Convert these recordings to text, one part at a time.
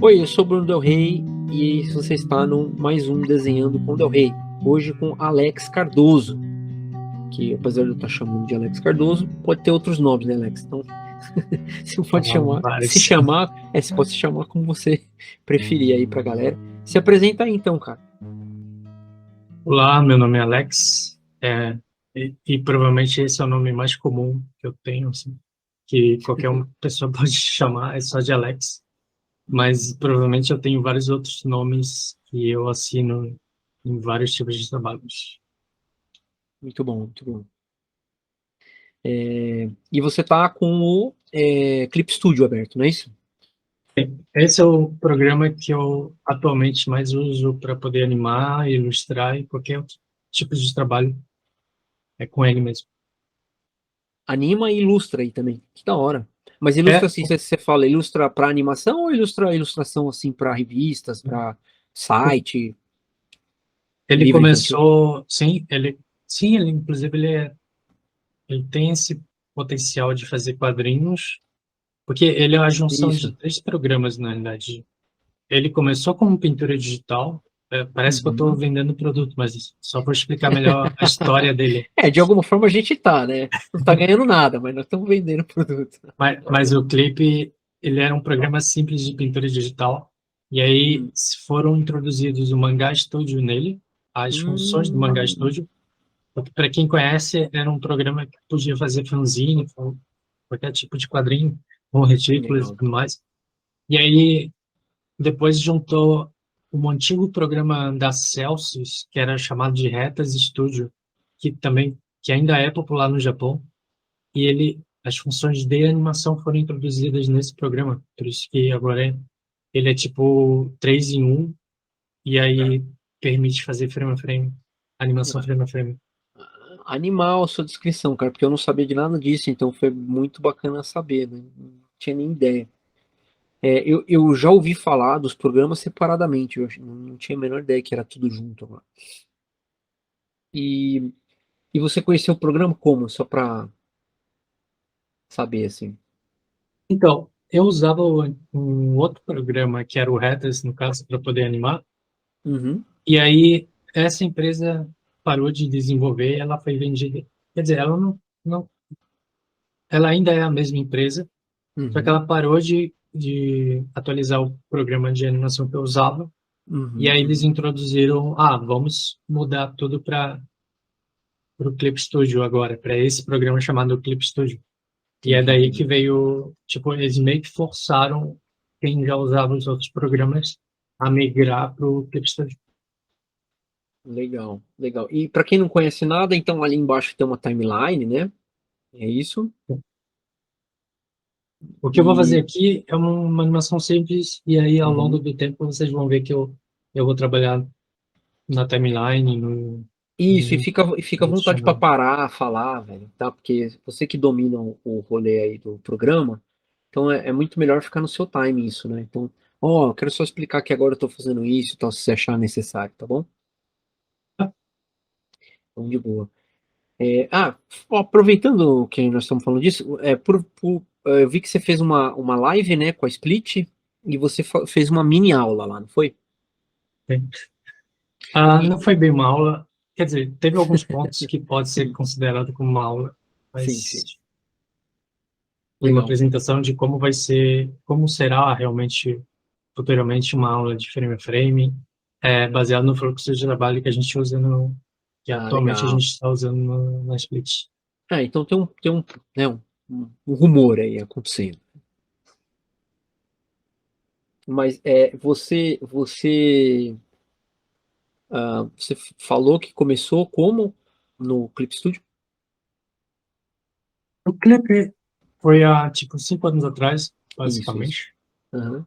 Oi, eu sou Bruno Del Rey e você está no mais um Desenhando com Del Rey. Hoje com Alex Cardoso, que apesar de eu estar chamando de Alex Cardoso, pode ter outros nomes, né, Alex? Então, você pode chamar, Vários. você pode se chamar como você preferir aí pra galera. Se apresenta aí então, cara. Olá, meu nome é Alex, e provavelmente esse é o nome mais comum que eu tenho, assim, que qualquer uma pessoa pode chamar, é só de Alex, mas provavelmente eu tenho vários outros nomes que eu assino em vários tipos de trabalhos. Muito bom, muito bom. E você tá com o Clip Studio aberto, não é isso? Esse é o programa que eu atualmente mais uso para poder animar, ilustrar e qualquer outro tipo de trabalho é com ele mesmo. Anima e ilustra aí também. Que da hora. Mas É, ilustra assim, você fala, ilustra para animação ou ilustra ilustração assim para revistas, para site, ele livro infantil? começou, sim, ele inclusive ele tem esse potencial de fazer quadrinhos, porque ele é a junção de Isso. três programas, na realidade. Ele começou como pintura digital, parece que eu estou Uhum. vendendo produto, mas só para explicar melhor a história dele. De alguma forma a gente tá, né? Não tá ganhando nada, mas nós estamos vendendo produto. Mas o clipe, ele era um programa simples de pintura digital, e aí Hum. foram introduzidos o Mangá Studio nele, as funções do Mangá Hum. Studio, porque para quem conhece, era um programa que podia fazer fanzine, qualquer tipo de quadrinho, com retículas e Legal. tudo mais. E aí, depois juntou um antigo programa da Celsius, que era chamado de Retas Studio, que ainda é popular no Japão, e as funções de animação foram introduzidas nesse programa, por isso que agora ele é tipo 3 em um, e aí permite fazer frame a frame, animação frame a frame. Animal a sua descrição, cara, porque eu não sabia de nada disso, então foi muito bacana saber, né? Não tinha nem ideia. Eu já ouvi falar dos programas separadamente, não tinha a menor ideia que era tudo junto agora. E, e você conheceu o programa como? Só pra saber, assim. Então, eu usava um outro programa, que era o Retas, no caso, para poder animar. Uhum, E aí, essa empresa parou de desenvolver, ela foi vendida. Quer dizer, ela ainda é a mesma empresa, só que uhum, ela parou de atualizar o programa de animação que eu usava. E uhum, aí eles uhum. introduziram, vamos mudar tudo para o Clip Studio agora, para esse programa chamado Clip Studio. E é Entendi, daí que entendi. veio, tipo, eles meio que forçaram quem já usava os outros programas a migrar para o Clip Studio. Legal, legal. E para quem não conhece nada, então ali embaixo tem uma timeline, né? É isso. O que eu vou fazer E aqui é uma animação simples, e aí ao longo uhum. do tempo vocês vão ver que eu vou trabalhar na timeline, Isso, no e fica à outro vontade para channel. parar, falar, velho, tá? Porque você que domina o rolê aí do programa, então é muito melhor ficar no seu time isso, né? Então, ó, eu quero só explicar que agora eu tô fazendo isso, tal, se você achar necessário, tá bom? Então, de boa. Ó, aproveitando que nós estamos falando disso, eu vi que você fez uma live, né, com a Split, e você fez uma mini aula lá, não foi? E, Não foi bem uma aula, quer dizer, teve alguns pontos que pode ser considerado como uma aula, sim, mas sim, foi uma legal. apresentação de como vai ser, como será realmente futuramente uma aula de frame a frame, baseado no fluxo de trabalho que a gente usa que Ah, atualmente a legal. gente está usando na Split. Então né, um rumor aí acontecendo. Mas você falou que começou como no Clip Studio? O clipe foi há, tipo, 5 anos atrás, Isso, isso. basicamente. Aham.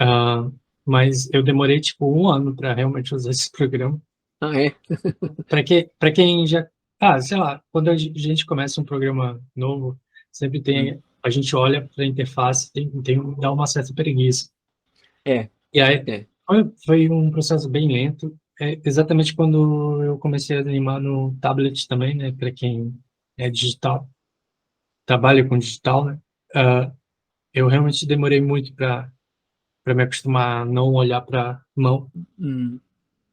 Ah, mas eu demorei, tipo, um ano para realmente usar esse programa. Ah, é? Para quem já... sei lá, quando a gente começa um programa novo, sempre Hum. tem... A gente olha para a interface, dá uma certa preguiça. É, E aí, é. foi um processo bem lento. Exatamente quando eu comecei a animar no tablet também, né? Para quem é digital, trabalha com digital, né? Ah, eu realmente demorei muito para me acostumar a não olhar para mão Hum,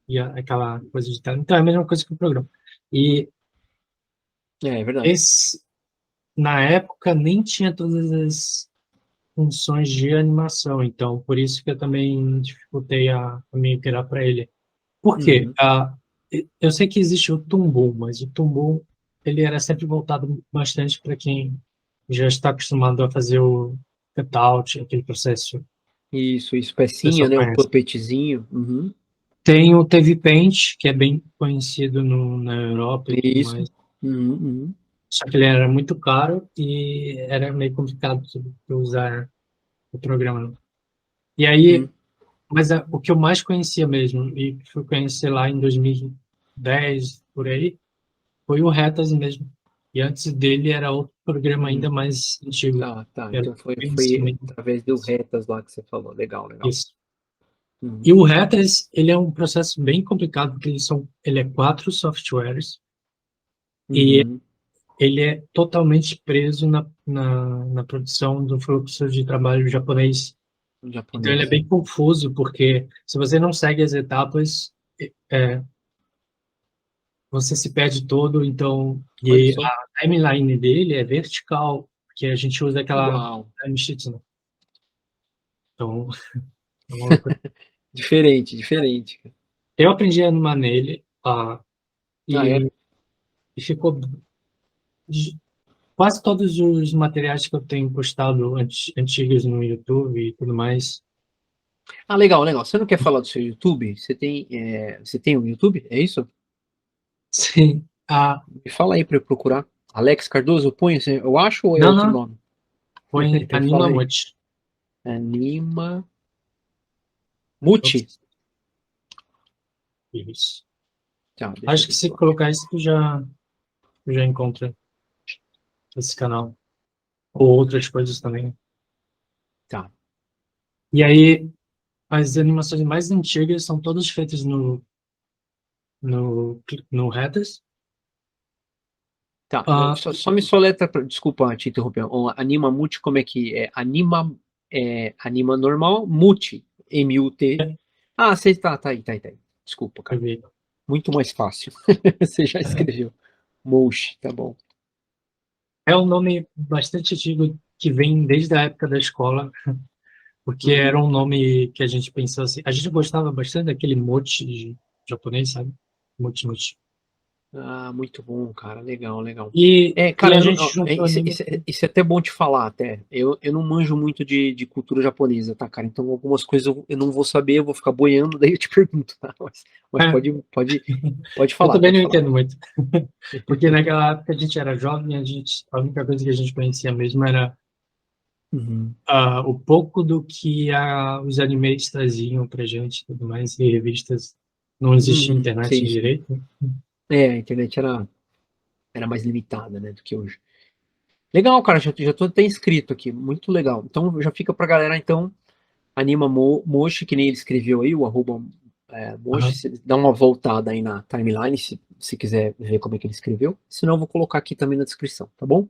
e aquela coisa de tela. Então é a mesma coisa que o programa. E é verdade. esse, na época, nem tinha todas as funções de animação, então por isso que eu também dificultei a migrar para ele. Por quê? Uhum. Eu sei que existe o Toon, mas o Toon ele era sempre voltado bastante para quem já está acostumado a fazer o cutout, aquele processo que Isso, o pecinha, pessoal né? O conhece. puppetzinho. Uhum. Tem o Teve Paint, que é bem conhecido na Europa e tudo Isso. mais. Uhum, uhum, Só que ele era muito caro e era meio complicado de usar o programa. E aí, uhum. mas o que eu mais conhecia mesmo, e fui conhecer lá em 2010, por aí, foi o Retas mesmo. E antes dele era outro programa ainda Uhum. mais antigo, Tá. que era Então foi, bem foi cima. através do Retas lá que você falou. Legal, legal. Isso. Uhum. E o Retas, ele é um processo bem complicado, porque ele é 4 softwares e Uhum. ele é totalmente preso na produção do fluxo de trabalho japonês. Em Então ele é japonês. bem confuso, porque se você não segue as etapas, é, você se perde todo. Então, Olha e só. a timeline dele é vertical, porque a gente usa aquela Uau. timesheet, né? Então, é uma loucura. Diferente, diferente. Eu aprendi a animar nele, Ah, é? e, e ficou quase todos os materiais que eu tenho postado antigos no YouTube e tudo mais. Ah, legal, legal. Você não quer falar do seu YouTube? Você tem um YouTube? É isso? Sim. Me fala aí para eu procurar. Alex Cardoso, eu ponho assim, eu acho ou é Não, outro não, nome? foi Fala aí. Animamuch. Anima Muti. Isso. Tá, deixa eu Acho que ver se se eu acho. colocar isso, tu já encontra esse canal. Ou outras coisas também. Tá, E aí, as animações mais antigas são todas feitas no Reddit. tá. Ah, Só me soletra, desculpa te interromper. Anima Muti, como é que é? Anima normal, Muti, M-U-T. Ah, você tá aí. Desculpa, cara. Muito mais fácil. Você já escreveu. Moshi, tá bom. é um nome bastante antigo que vem desde a época da escola, porque Uhum. era um nome que a gente pensou assim. A gente gostava bastante daquele mochi japonês, sabe? Mochi mochi. Ah, muito bom, cara. Legal, legal. E Cara, a eu não- gente juntou isso, anime. isso é até bom te falar, até. Eu não manjo muito de cultura japonesa, tá, cara? Então, algumas coisas eu não vou saber, eu vou ficar boiando, daí eu te pergunto, tá? Mas É, pode eu falar, também não pode falar. entendo muito, porque naquela época a gente era jovem, a única coisa que a gente conhecia mesmo era Uhum. o pouco do que os animes traziam pra gente e tudo mais, e revistas. Não existia Uhum. internet Sim, sim. direito, né? A internet era mais limitada, né, do que hoje. Legal, cara, já tô até inscrito aqui, muito legal. Então, já fica pra galera, então, Moshi, que nem ele escreveu aí, o arroba Moshi, Aham. você dá uma voltada aí na timeline, se quiser ver como é que ele escreveu. Senão, eu vou colocar aqui também na descrição, tá bom?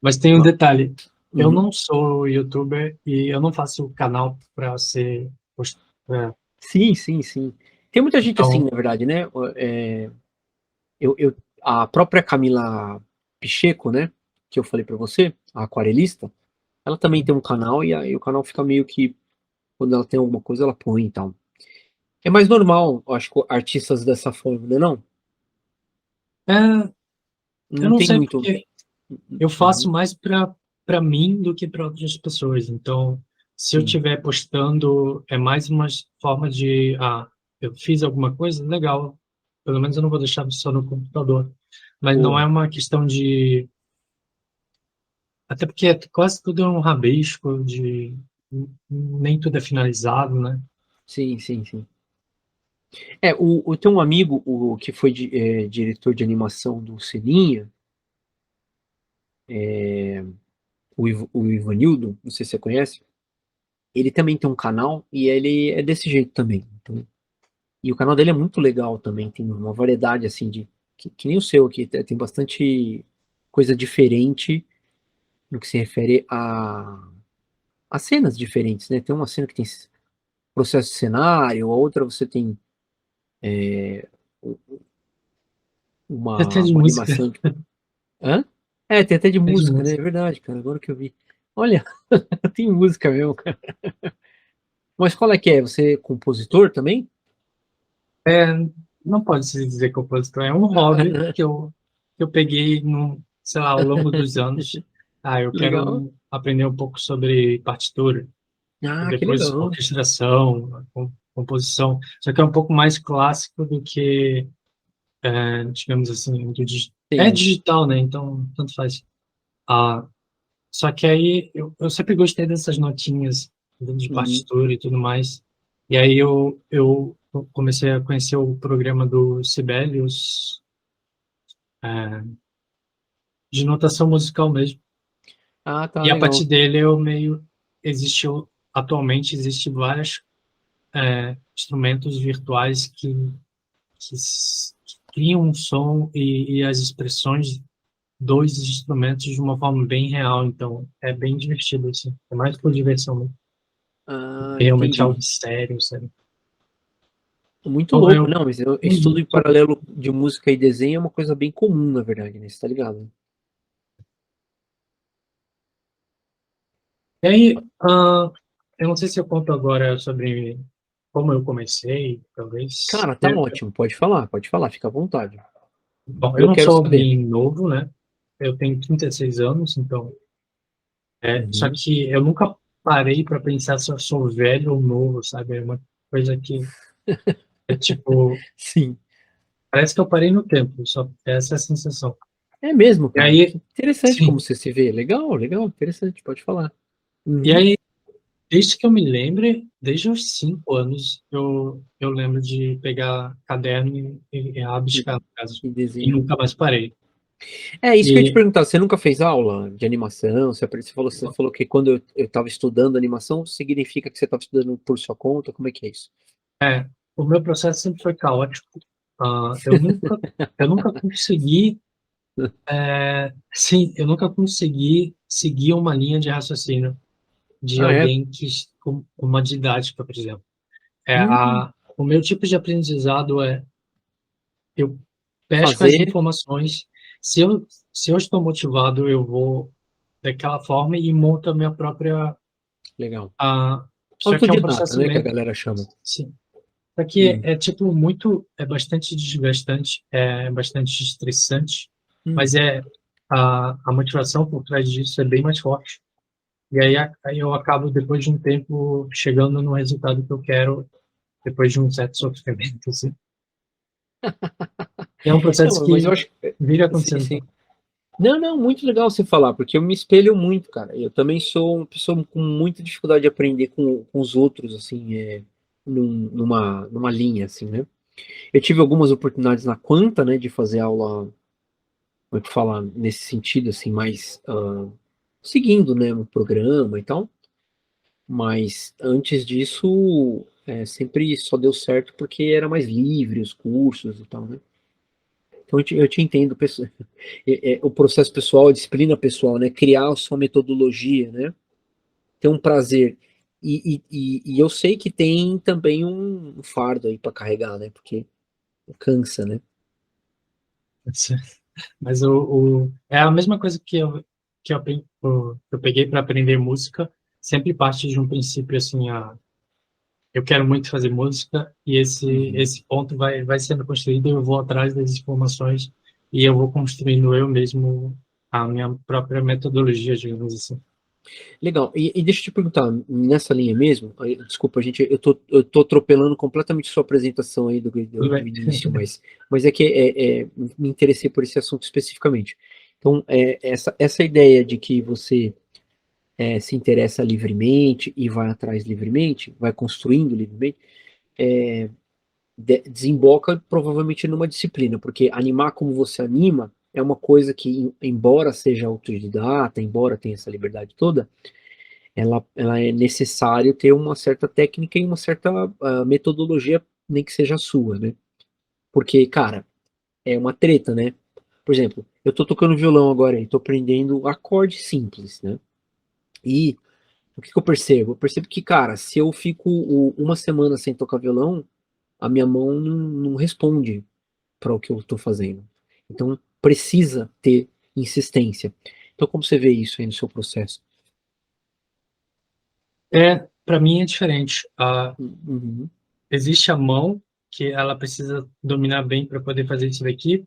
Mas tem um Ah, detalhe, eu uhum. não sou youtuber e eu não faço canal para ser é, Sim. Tem muita gente assim, então, na verdade, né? A própria Camila Picheco, né? Que eu falei pra você, a aquarelista, ela também tem um canal e aí o canal fica meio que, quando ela tem alguma coisa, ela põe e tal. É mais normal, eu acho, que artistas dessa forma, né? Não, é, eu não não tem sei muito. porque eu Uhum, faço mais para mim do que para outras pessoas. Então, se eu sim. estiver postando, é mais uma forma de, eu fiz alguma coisa, legal. Pelo menos eu não vou deixar só no computador. Mas não é Boa. uma questão de, até porque quase tudo é um rabisco de, nem tudo é finalizado, né? Sim. Tem um amigo, o que foi diretor de animação do Seninha, o Ivanildo, não sei se você conhece, ele também tem um canal e ele é desse jeito também. Então, e o canal dele é muito legal também, tem uma variedade assim que nem o seu aqui, tem bastante coisa diferente no que se refere a cenas diferentes, né? Tem uma cena que tem processo de cenário, a outra você tem Até de uma música, animação, tipo, hã? É, tem até de até de música, né? É música. verdade, cara, agora que eu vi. Olha, tem música mesmo, cara. Mas qual é que é? Você é compositor também? É, não pode se dizer compositor, é um hobby que eu peguei no, sei lá, ao longo dos anos. Ah, eu Legal. quero aprender um pouco sobre partitura, Ah, que depois legal. orquestração, composição, só que é um pouco mais clássico do que, digamos assim, é Sim. digital, né? Então, tanto faz. Ah, só que aí eu sempre gostei dessas notinhas de Uhum. partitura e tudo mais. E aí eu comecei a conhecer o programa do Sibelius, é, de notação musical mesmo. Ah, tá E a partir legal. dele eu meio existiu atualmente existe vários instrumentos virtuais que criam um som e as expressões dos instrumentos de uma forma bem real. Então é bem divertido assim. É mais por diversão mesmo. Ah, Realmente entendi. algo sério, sério. Muito Então, louco. Não, mas eu estudo Uhum. em paralelo de música e desenho é uma coisa bem comum, na verdade, né? Você tá ligado? E aí, eu não sei se eu conto agora sobre como eu comecei, talvez. Cara, tá ótimo. Pode falar, fica à vontade. Bom, eu Eu não quero sou saber. alguém novo, né? Eu tenho 36 anos, então. Só Uhum. que eu nunca parei para pensar se eu sou velho ou novo, sabe? É uma coisa que é tipo. Sim. Parece que eu parei no tempo, só essa é a sensação. É mesmo, E cara. aí, Que interessante como sim. você se vê. Legal, legal, interessante, pode falar. E Uhum. aí, desde que eu me lembre, desde os 5 anos, eu lembro de pegar caderno e E, rabiscar, no caso, e e desenho. nunca mais parei. É isso que eu ia te E, perguntar. Você nunca fez aula de animação? Você falou que quando eu estava estudando animação, significa que você estava estudando por sua conta? Como é que é isso? o meu processo sempre foi caótico. Eu nunca consegui, sim, eu nunca consegui seguir uma linha de raciocínio de Ah, é? alguém com uma didática, por exemplo. Hum, O meu tipo de aprendizado eu pesco as fazer. informações. Se eu estou motivado, eu vou daquela forma e monto a minha própria. Legal. Só que é um Autodidata, processo né, que a lento, galera chama. sim. Só que Hum, tipo é bastante desgastante, é bastante estressante, hum. mas a motivação por trás disso é bem mais forte. E aí eu acabo, depois de um tempo, chegando no resultado que eu quero, depois de um certo sofrimento, assim. E é um processo Não, mas eu que acho. vive Sim, acontecendo. sim. Não, não, muito legal você falar, porque eu me espelho muito, cara. Eu também sou uma pessoa com muita dificuldade de aprender com os outros, assim, numa linha, assim, né? Eu tive algumas oportunidades na Quanta, né, de fazer aula, como é que fala, nesse sentido, assim, mais seguindo, né, um programa e tal. Mas antes disso, sempre só deu certo porque era mais livre os cursos e tal, né? Então eu te entendo, o processo pessoal, a disciplina pessoal, né? Criar a sua metodologia, né? Ter um prazer. E eu sei que tem também um fardo aí para carregar, né? Porque cansa, né? Mas é a mesma coisa que eu peguei para aprender música, sempre parte de um princípio assim, eu quero muito fazer música e Uhum. esse ponto vai sendo construído, eu vou atrás das informações e eu vou construindo eu mesmo a minha própria metodologia, digamos assim. Legal. E deixa eu te perguntar, nessa linha mesmo, desculpa, gente, eu tô atropelando completamente sua apresentação aí Tudo do bem? início, mas é que me interessei por esse assunto especificamente. Então, essa ideia de que você se interessa livremente e vai atrás livremente, vai construindo livremente, desemboca provavelmente numa disciplina, porque animar como você anima é uma coisa que, embora seja autodidata, embora tenha essa liberdade toda, ela é necessário ter uma certa técnica e uma certa metodologia, nem que seja sua, né? Porque, cara, é uma treta, né? Por exemplo, eu tô tocando violão agora e tô aprendendo acordes simples, né? E O que que eu percebo? Eu percebo que, cara, se eu fico uma semana sem tocar violão, a minha mão não responde para o que eu estou fazendo. Então, precisa ter insistência. Então, como você vê isso aí no seu processo? Para mim é diferente. Uhum. Existe a mão, que ela precisa dominar bem para poder fazer isso daqui,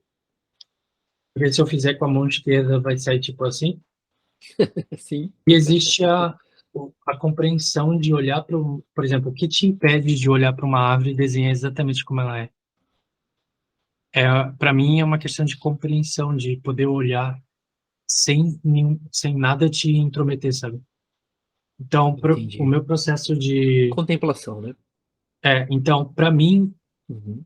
porque se eu fizer com a mão esquerda vai sair tipo assim. Sim, E existe a compreensão de olhar para, por exemplo, o que te impede de olhar para uma árvore e desenhar exatamente como ela é? Para mim é uma questão de compreensão, de poder olhar sem nada te intrometer, sabe? Então, o entendi. meu processo de Contemplação, né? então, para mim Uhum.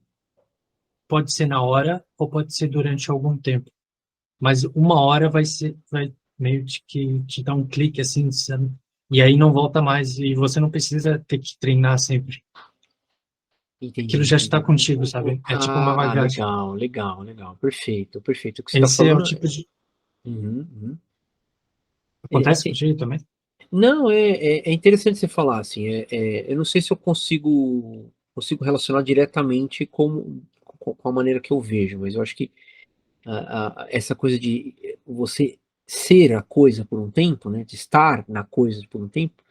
pode ser na hora ou pode ser durante algum tempo, mas uma hora vai meio que te dar um clique assim, sabe? E aí não volta mais e você não precisa ter que treinar sempre. Entendi, Aquilo já está entendi. contigo, sabe? É tipo uma Ah, bagagem. legal, legal, legal. Perfeito, perfeito. O que você está Esse é o falando. tipo de. Uhum, uhum. Acontece Assim, contigo também? não, é interessante você falar, assim, eu não sei se eu consigo relacionar diretamente com a maneira que eu vejo, mas eu acho que essa coisa de você ser a coisa por um tempo, né, de estar na coisa por um tempo,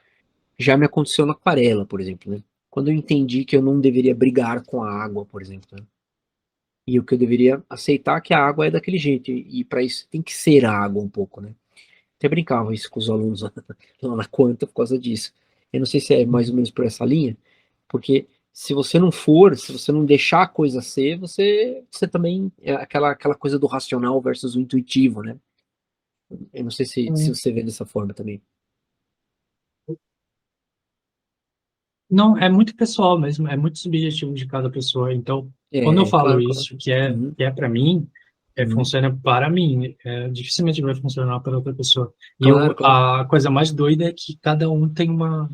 já me aconteceu na aquarela, por exemplo, né, quando eu entendi que eu não deveria brigar com a água, por exemplo, né, e o que eu deveria aceitar que a água é daquele jeito, e para isso tem que ser a água um pouco, né. Até brincava isso com os alunos lá na Quanta por causa disso. Eu não sei se é mais ou menos por essa linha, porque se você não for, se você não deixar a coisa ser, você também é aquela coisa do racional versus o intuitivo, né? Eu não sei se Hum. você vê dessa forma também. Não, é muito pessoal mesmo, é muito subjetivo de cada pessoa. Então, quando eu falo Claro, claro. isso, Uhum, que é para mim, uhum. funciona para mim, dificilmente vai funcionar para outra pessoa. E Claro, claro. a coisa mais doida é que cada um tem uma Uma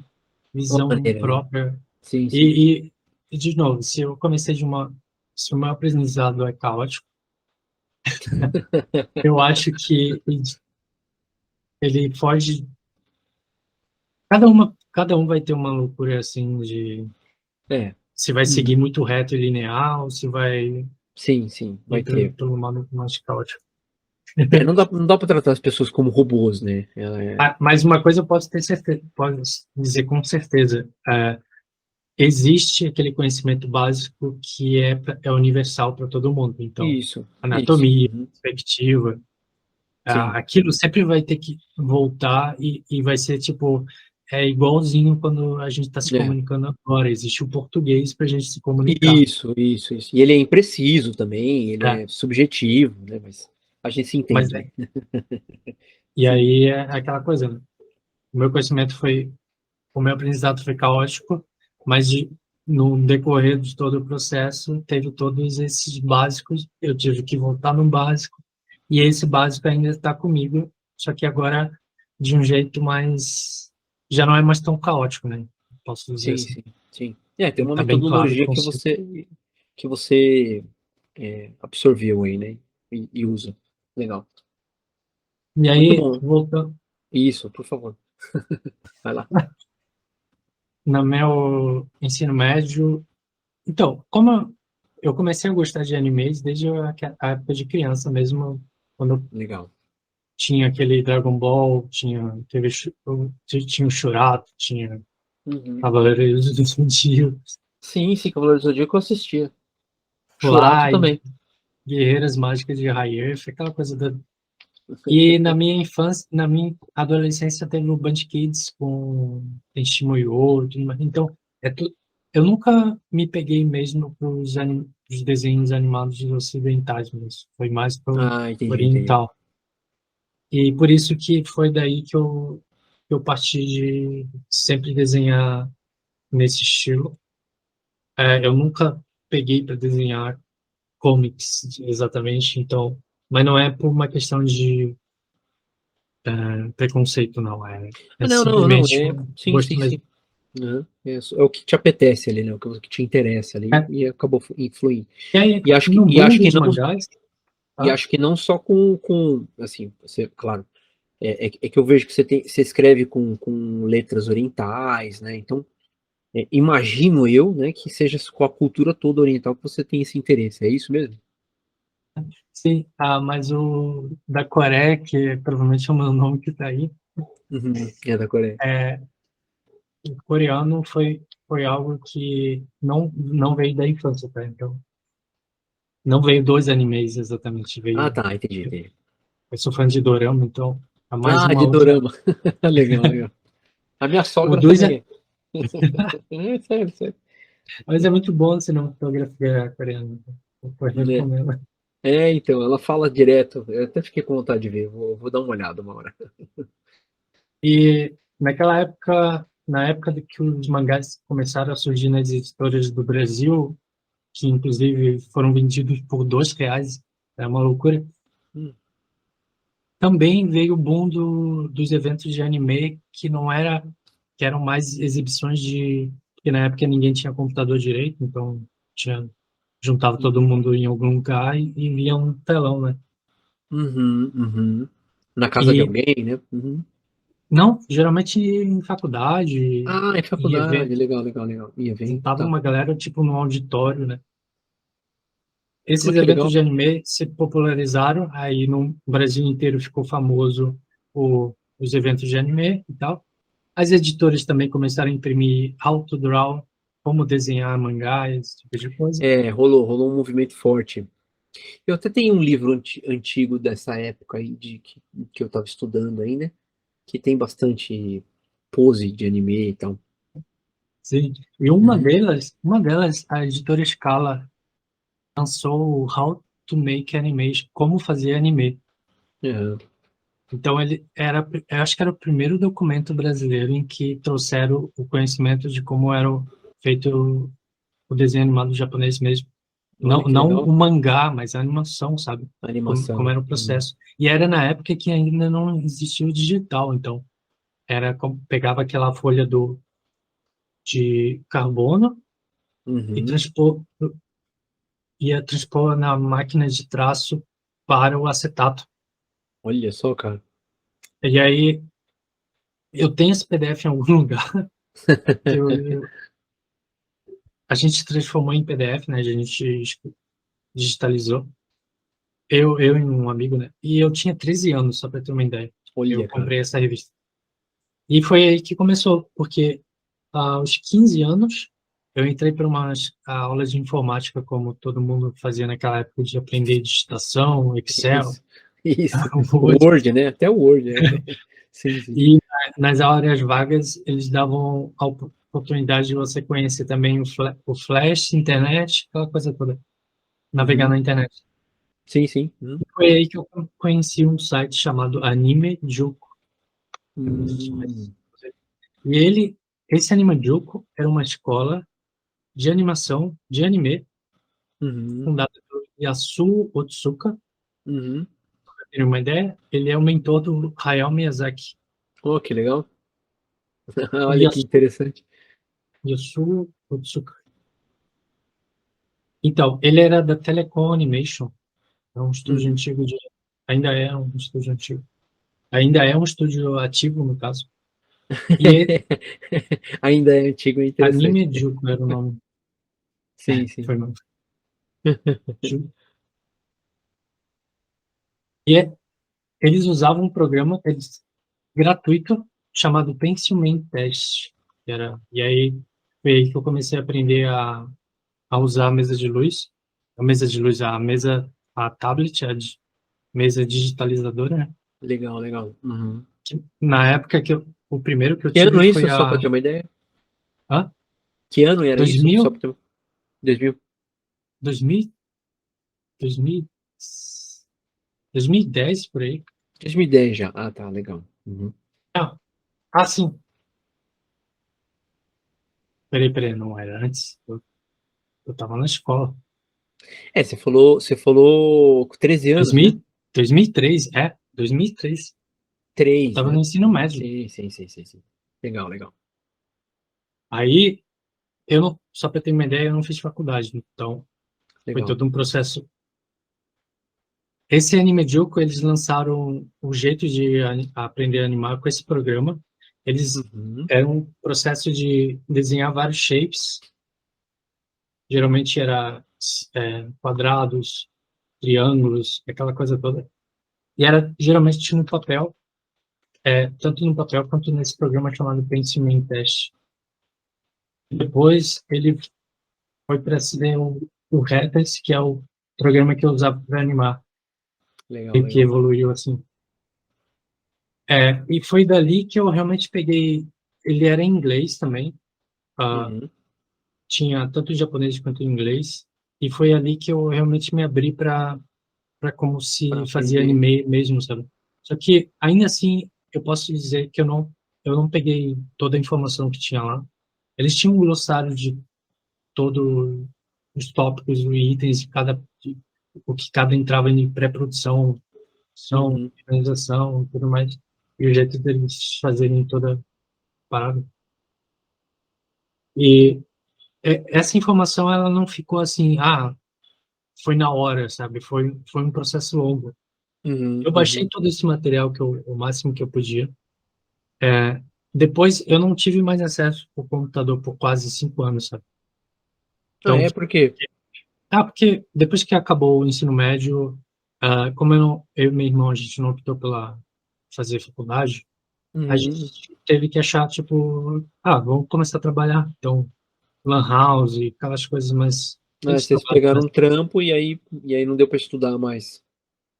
visão maneira, né? própria. Sim, sim. E de novo, se o meu aprendizado é caótico, eu acho que ele foge. Cada um vai ter uma loucura assim de É. se vai seguir Uhum. muito reto e linear ou se vai Sim, sim, vai ir ter. pelo lado mais caótico. Não dá pra tratar as pessoas como robôs, né? Mas uma coisa eu posso ter certeza, posso dizer com certeza, existe aquele conhecimento básico que é universal para todo mundo. Então, Isso, isso. anatomia, Uhum. perspectiva, Sim. aquilo sempre vai ter que voltar e vai ser tipo igualzinho quando a gente está se É. comunicando agora. Existe o português para a gente se comunicar. Isso, isso, isso. E ele é impreciso também, ele É, é subjetivo, né? Mas a gente se mas entende, né? e Sim. aí é aquela coisa, né? O meu conhecimento o meu aprendizado foi caótico, mas no decorrer de todo o processo teve todos esses básicos. Eu tive que voltar no básico e esse básico ainda está comigo, só que agora de um jeito mais já não é mais tão caótico, né? Posso dizer Sim, assim. sim, sim. Tem uma Tá bem claro e metodologia conciso. que você absorveu aí, né? E usa. Legal. E Muito aí, bom. voltando Isso, por favor. Vai lá. no meu ensino médio, então, como eu comecei a gostar de animes desde a época de criança mesmo, quando eu Legal. tinha aquele Dragon Ball, tinha o Shurato, tinha Uhum. Cavaleiros do Zodíaco, Sim, sim, Cavaleiro do Zodíaco eu assistia. Churato Fly, também. Guerreiras Mágicas de High-Earth, aquela coisa da... E na minha infância, na minha adolescência, teve o Band Kids com Tenchi Muyo, tudo mais. Então, eu nunca me peguei mesmo para os desenhos animados ocidentais, mas foi mais para o Ah, entendi, entendi. oriental. E por isso que foi daí que eu parti de sempre desenhar nesse estilo. Eu nunca peguei para desenhar comics exatamente, então, mas não é por uma questão de preconceito, não. É Não, não, não. simplesmente um Sim, gosto sim, mesmo. sim. Né? É o que te apetece ali, né? O que te interessa ali É, e acabou influindo. e aí, E acho que, no e mundo acho que dos não, mangás, e tá? acho que não só com assim, você, claro. É que eu vejo que você escreve com letras orientais, né? Então, imagino eu, né, que seja com a cultura toda oriental que você tem esse interesse. É isso mesmo? Sim, mas o da Coreia, que provavelmente é o meu nome que está aí, Uhum, é da Coreia. é, o coreano foi algo que não veio da infância, tá? Então, não veio dos animes exatamente, Ah, veio. tá, entendi, entendi. Eu sou fã de dorama, então é mais Ah, uma de outra. dorama. Legal, legal. A minha O sogra dos é, também é. É, sério, sério. mas é muito bom a cinematografia coreana. Então, eu Né? recomendo. Então, ela fala direto. Eu até fiquei com vontade de ver. Vou dar uma olhada uma hora. E naquela época, na época de que os mangás começaram a surgir nas editoras do Brasil, que inclusive foram vendidos por R$ 2, é uma loucura. Hum, Também veio o boom dos eventos de anime que eram mais exibições de, porque na época ninguém tinha computador direito, então juntava todo uhum, mundo em algum lugar e via um telão, né? uhum, uhum. Na casa de E alguém, né? Uhum. não, geralmente em faculdade, Ah, em em faculdade. evento, Legal, legal, legal. Em evento, juntava tá. uma galera tipo no auditório, né? Ah, Esses que eventos legal. de anime se popularizaram, aí no Brasil inteiro ficou famoso os eventos de anime e tal. As editoras também começaram a imprimir how to draw, como desenhar mangá, esse tipo de coisa. Rolou um movimento forte. Eu até tenho um livro antigo dessa época aí, que eu tava estudando aí, né? Que tem bastante pose de anime e tal. Sim. E Uhum. uma delas, a editora Scala lançou o How to Make Animation, como fazer anime. Aham. Então eu acho que era o primeiro documento brasileiro em que trouxeram o conhecimento de como era feito o desenho animado japonês mesmo. Olha que Não legal. o mangá, mas a animação, sabe? A Como animação. era o Uhum. processo. E era na época que ainda não existia o digital, então era como pegava aquela folha de carbono e Uhum. ia transpor na máquina de traço para o acetato. Olha só, cara. E aí eu tenho esse PDF em algum lugar que a gente transformou em PDF, né? A gente digitalizou. Eu e um amigo, né? E eu tinha 13 anos, só para ter uma ideia. Eu Olha, cara. comprei essa revista. E foi aí que começou, porque aos 15 anos eu entrei para umas aulas de informática, como todo mundo fazia naquela época de aprender digitação, Excel, Isso. Isso. O Word. Word, né? Até o Word. Sim, sim. E nas horas vagas eles davam a oportunidade de você conhecer também o Flash, internet, aquela coisa toda, navegar Uhum. na internet. Sim, sim. Uhum. Foi aí que eu conheci um site chamado Anime Juku. Hum. E esse Anime Juku era uma escola de animação, de anime, Uhum. fundada por Yasuo Otsuka. Uhum. Pra ter uma ideia, ele é o mentor do Hayao Miyazaki. Oh, que legal. O Olha que interessante. Yasuo Otsuka. Então, ele era da Telecom Animation, é um estúdio Uhum. antigo de. Ainda é um estúdio antigo. Ainda é um estúdio ativo, no caso. E Ainda é antigo e interessante. Anime Juku era o nome. Sim, sim. Foi o nome. Ju- E eles usavam um programa gratuito chamado Pencilman Test. E aí foi aí que eu comecei a aprender a usar a mesa de luz. A tablet, mesa digitalizadora, né? Legal, legal. Uhum. Na época o primeiro que eu Que tive ano é foi isso, só para ter uma ideia? hã? Que ano era isso? Só 2000, para ter 2000, 2000, 2000, 2010 por aí. 2010 já. Ah, tá, legal. Uhum. Ah, sim. Peraí, não era antes. Eu tava na escola. Você falou com 13 anos, né? 2003, 2003. Eu 3, tava né? no ensino médio. Sim, sim, sim, sim, sim. Legal, legal. Aí, eu não, só para ter uma ideia, eu não fiz faculdade. Então, foi Legal. todo um processo esse Anime Joke, eles lançaram o jeito de aprender a animar com esse programa. Eles Uhum. era um processo de desenhar vários shapes. Geralmente era quadrados, triângulos, aquela coisa toda. E era geralmente no papel, tanto no papel quanto nesse programa chamado Pencil Main Test. Depois ele foi para ser o Retas, que é o programa que eu usava para animar, Legal, e que legal. evoluiu assim. E foi dali que eu realmente peguei. Ele era em inglês também, ah, Uhum. tinha tanto em japonês quanto em inglês, e foi ali que eu realmente me abri para como Para se fazia aprender. anime mesmo, sabe? Só que ainda assim eu posso dizer que eu não peguei toda a informação que tinha lá. Eles tinham um glossário de todos os tópicos e itens o que cada entrava em pré-produção, Uhum. organização, e tudo mais, e o jeito deles fazerem toda a parada. E essa informação ela não ficou assim, foi na hora, sabe? Foi um processo longo. Uhum. Eu baixei Uhum. todo esse material o máximo que eu podia. É, Depois eu não tive mais acesso ao computador por quase 5 anos, sabe? Ah, Então, é porque. porque depois que acabou o ensino médio, como eu e meu irmão, a gente não optou pela fazer faculdade, a Uhum. gente teve que achar, tipo, vamos começar a trabalhar. Então, lan house, aquelas coisas mais, Ah, aqueles vocês trabalhos pegaram mais. um trampo e aí não deu para estudar mais.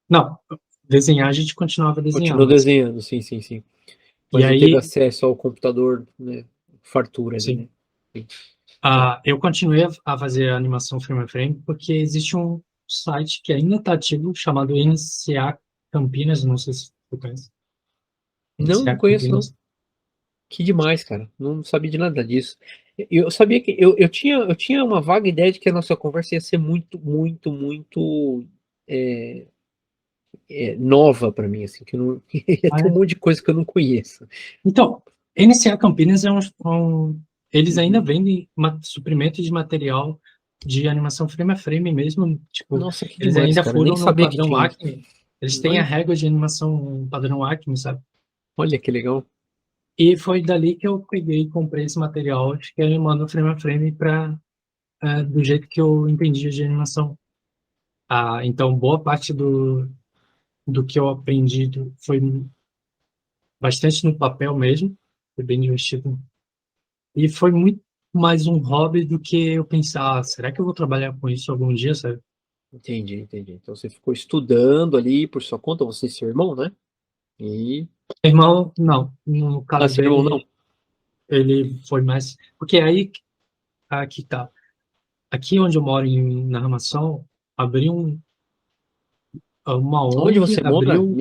Não, desenhar a gente continuava a desenhar, Continuou mas. desenhando, sim, sim, sim. E Mas não teve aí, acesso ao computador, né? Fartura ali, sim, né? Sim. Tá. eu continuei a fazer a animação frame a frame porque existe um site que ainda está ativo chamado NCA Campinas, não sei se você conhece. Não, NCA não conheço, não. Campinas. Que demais, cara. Não sabia de nada disso. Eu sabia que eu tinha uma vaga ideia de que a nossa conversa ia ser muito, muito, muito nova para mim, assim, que eu não ia Ah, ter um é? monte de coisa que eu não conheço. Então, NCA Campinas eles ainda Uhum. vendem suprimento de material de animação frame a frame mesmo, tipo, Nossa, que eles demais, ainda cara. Nem fudam no sabia que padrão tinha isso. Acme. Eles têm a Olha, régua de animação padrão Acme, sabe? olha que legal. E foi dali que eu peguei e comprei esse material, que ele manda frame a frame do jeito que eu entendia de animação. Então, boa parte do que eu aprendi foi bastante no papel mesmo, foi bem divertido. E foi muito mais um hobby do que eu pensar, será que eu vou trabalhar com isso algum dia, sabe? Entendi, entendi. Então você ficou estudando ali por sua conta, você e seu irmão, né? E. Meu irmão, não. No Ah, caso seu irmão não? dele, ele foi mais. Porque aí, aqui tá. Aqui onde eu moro, na Armação, abriu uma Onde ONG, você mora? abriu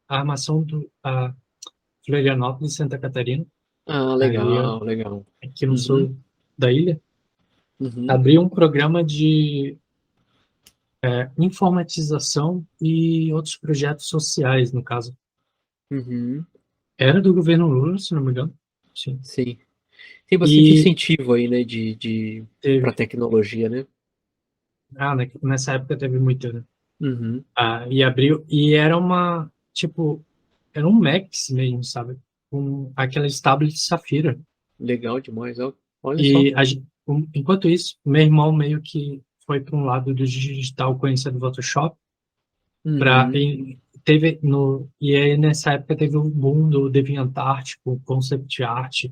a Armação a Florianópolis, Santa Catarina, Ah, aí legal, legal. aqui no Uhum, sul da ilha, uhum, abriu um programa de informatização e outros projetos sociais, no caso. uhum. Era do governo Lula, se não me engano. Sim. Sim. Tem bastante E incentivo aí, né, para teve. tecnologia, né? Nessa época teve muito, né? Uhum. E abriu. E era tipo, era um Max mesmo, sabe? Com aquelas tablets Safira. Legal demais, ó. Olha só. Enquanto isso, meu irmão meio que foi para um lado do digital, conhecendo o Photoshop, para Uhum. teve no e aí nessa época teve um boom do DeviantArt, com concept art.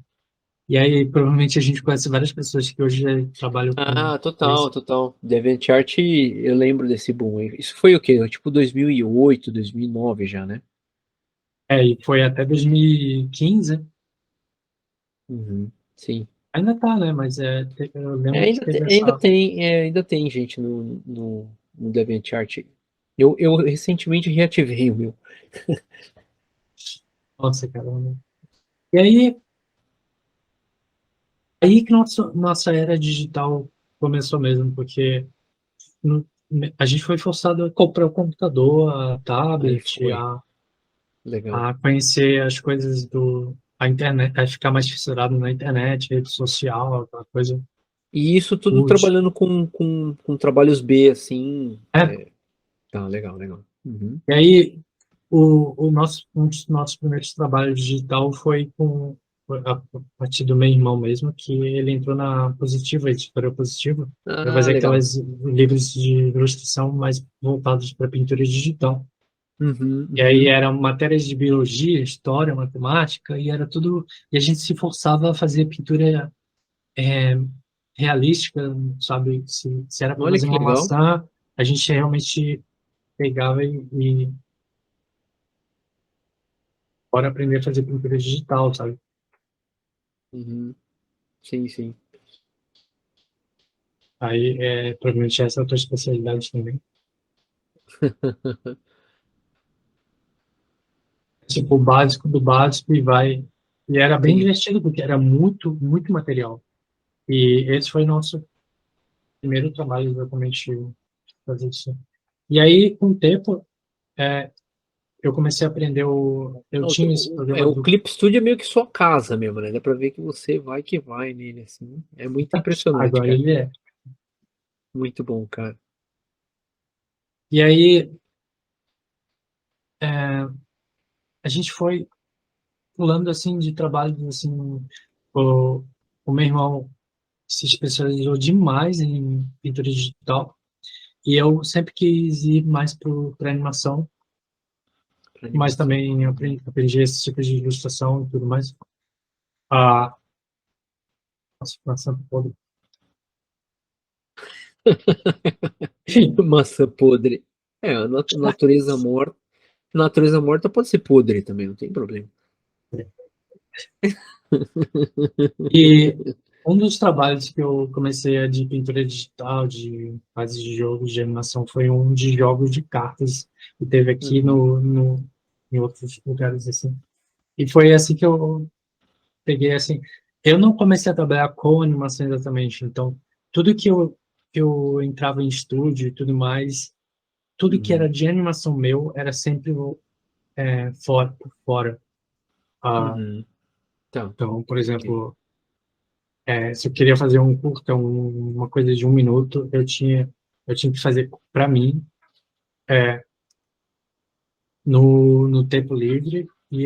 E aí provavelmente a gente conhece várias pessoas que hoje trabalham com Ah, isso. total, total. DeviantArt, eu lembro desse boom aí. Isso foi o quê? Tipo 2008, 2009 já, né? E foi até 2015. Uhum. Sim. Ainda tá, né? Mas eu lembro que Ainda, teve ainda essa. tem, ainda tem gente no DeviantArt. Eu recentemente reativei o meu. Nossa, caramba. E aí que nossa era digital começou mesmo, porque no- a gente foi forçado a comprar o computador, a Aí tablet, foi. Legal. a conhecer as coisas a internet, a ficar mais fissurado na internet, rede social, aquela coisa E isso tudo útil. trabalhando com trabalhos B, assim. É, Tá, legal, legal. Uhum. E aí, um dos nossos primeiros trabalhos digital a partir do meu irmão mesmo, que ele entrou na Positiva, editora Positiva, para Ah, fazer legal. aquelas livros de ilustração mais voltados para pintura digital. Uhum, E aí uhum. eram matérias de biologia, história, matemática, e era tudo. E a gente se forçava a fazer pintura é, realística, sabe? Se era para Olha fazer que uma legal. maçã, a gente realmente pegava e bora aprender a fazer pintura digital, sabe? Uhum. Sim, sim. Aí, provavelmente essa é a tua especialidade também. Tipo, o básico do básico e vai. E era bem Sim. divertido, porque era muito, muito material. E esse foi nosso primeiro trabalho, exatamente, fazer isso. E aí, com o tempo, é, eu comecei a aprender o. Eu tinha esse programa O do. Clip Studio é meio que sua casa mesmo, né? Dá pra ver que você vai que vai nele, assim. É muito impressionante, Agora cara. ele é. Muito bom, cara. E aí, é, a gente foi pulando, assim, de trabalhos, assim. O, o meu irmão se especializou demais em pintura digital. E eu sempre quis ir mais para animação, Pra mas animação. também aprendi esse tipo de ilustração e tudo mais. Ah, nossa, maçã podre. Enfim, Maçã podre. É, a natureza morta. Natureza morta pode ser podre também, não tem problema. e um dos trabalhos que eu comecei a de pintura digital, de fases de jogos de animação, foi um de jogos de cartas que teve aqui Uhum, em outros lugares assim. E foi assim que eu peguei assim. Eu não comecei a trabalhar com animação exatamente, então tudo que eu entrava em estúdio e tudo mais, tudo que era uhum, de animação meu era sempre fora, por fora. Ah, uhum. Tá, então, por ok. exemplo, se eu queria fazer um curta, uma coisa de 1 minuto, eu tinha que fazer para mim, é, no tempo livre, e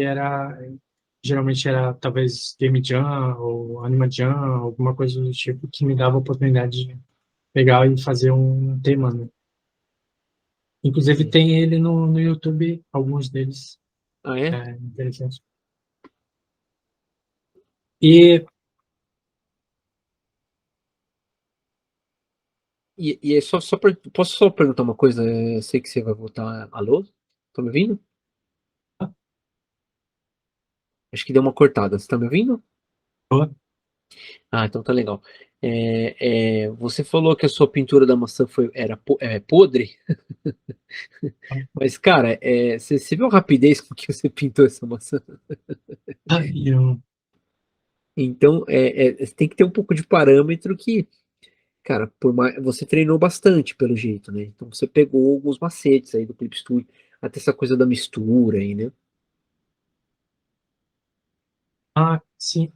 geralmente era talvez Game Jam ou Anima Jam, alguma coisa do tipo, que me dava a oportunidade de pegar e fazer um tema, né? Inclusive Sim. tem ele no YouTube, alguns deles, Ah, é? interessantes. E, E é posso só perguntar uma coisa? Eu sei que você vai voltar. Alô? Tá me ouvindo? Acho que deu uma cortada. Você tá me ouvindo? Ah, então tá legal. Você falou que a sua pintura da maçã era podre, mas, cara, você viu a rapidez com que você pintou essa maçã? e eu, Então, você tem que ter um pouco de parâmetro que, cara, você treinou bastante, pelo jeito, né? Então, você pegou alguns macetes aí do Clip Studio, até essa coisa da mistura aí, né? sim,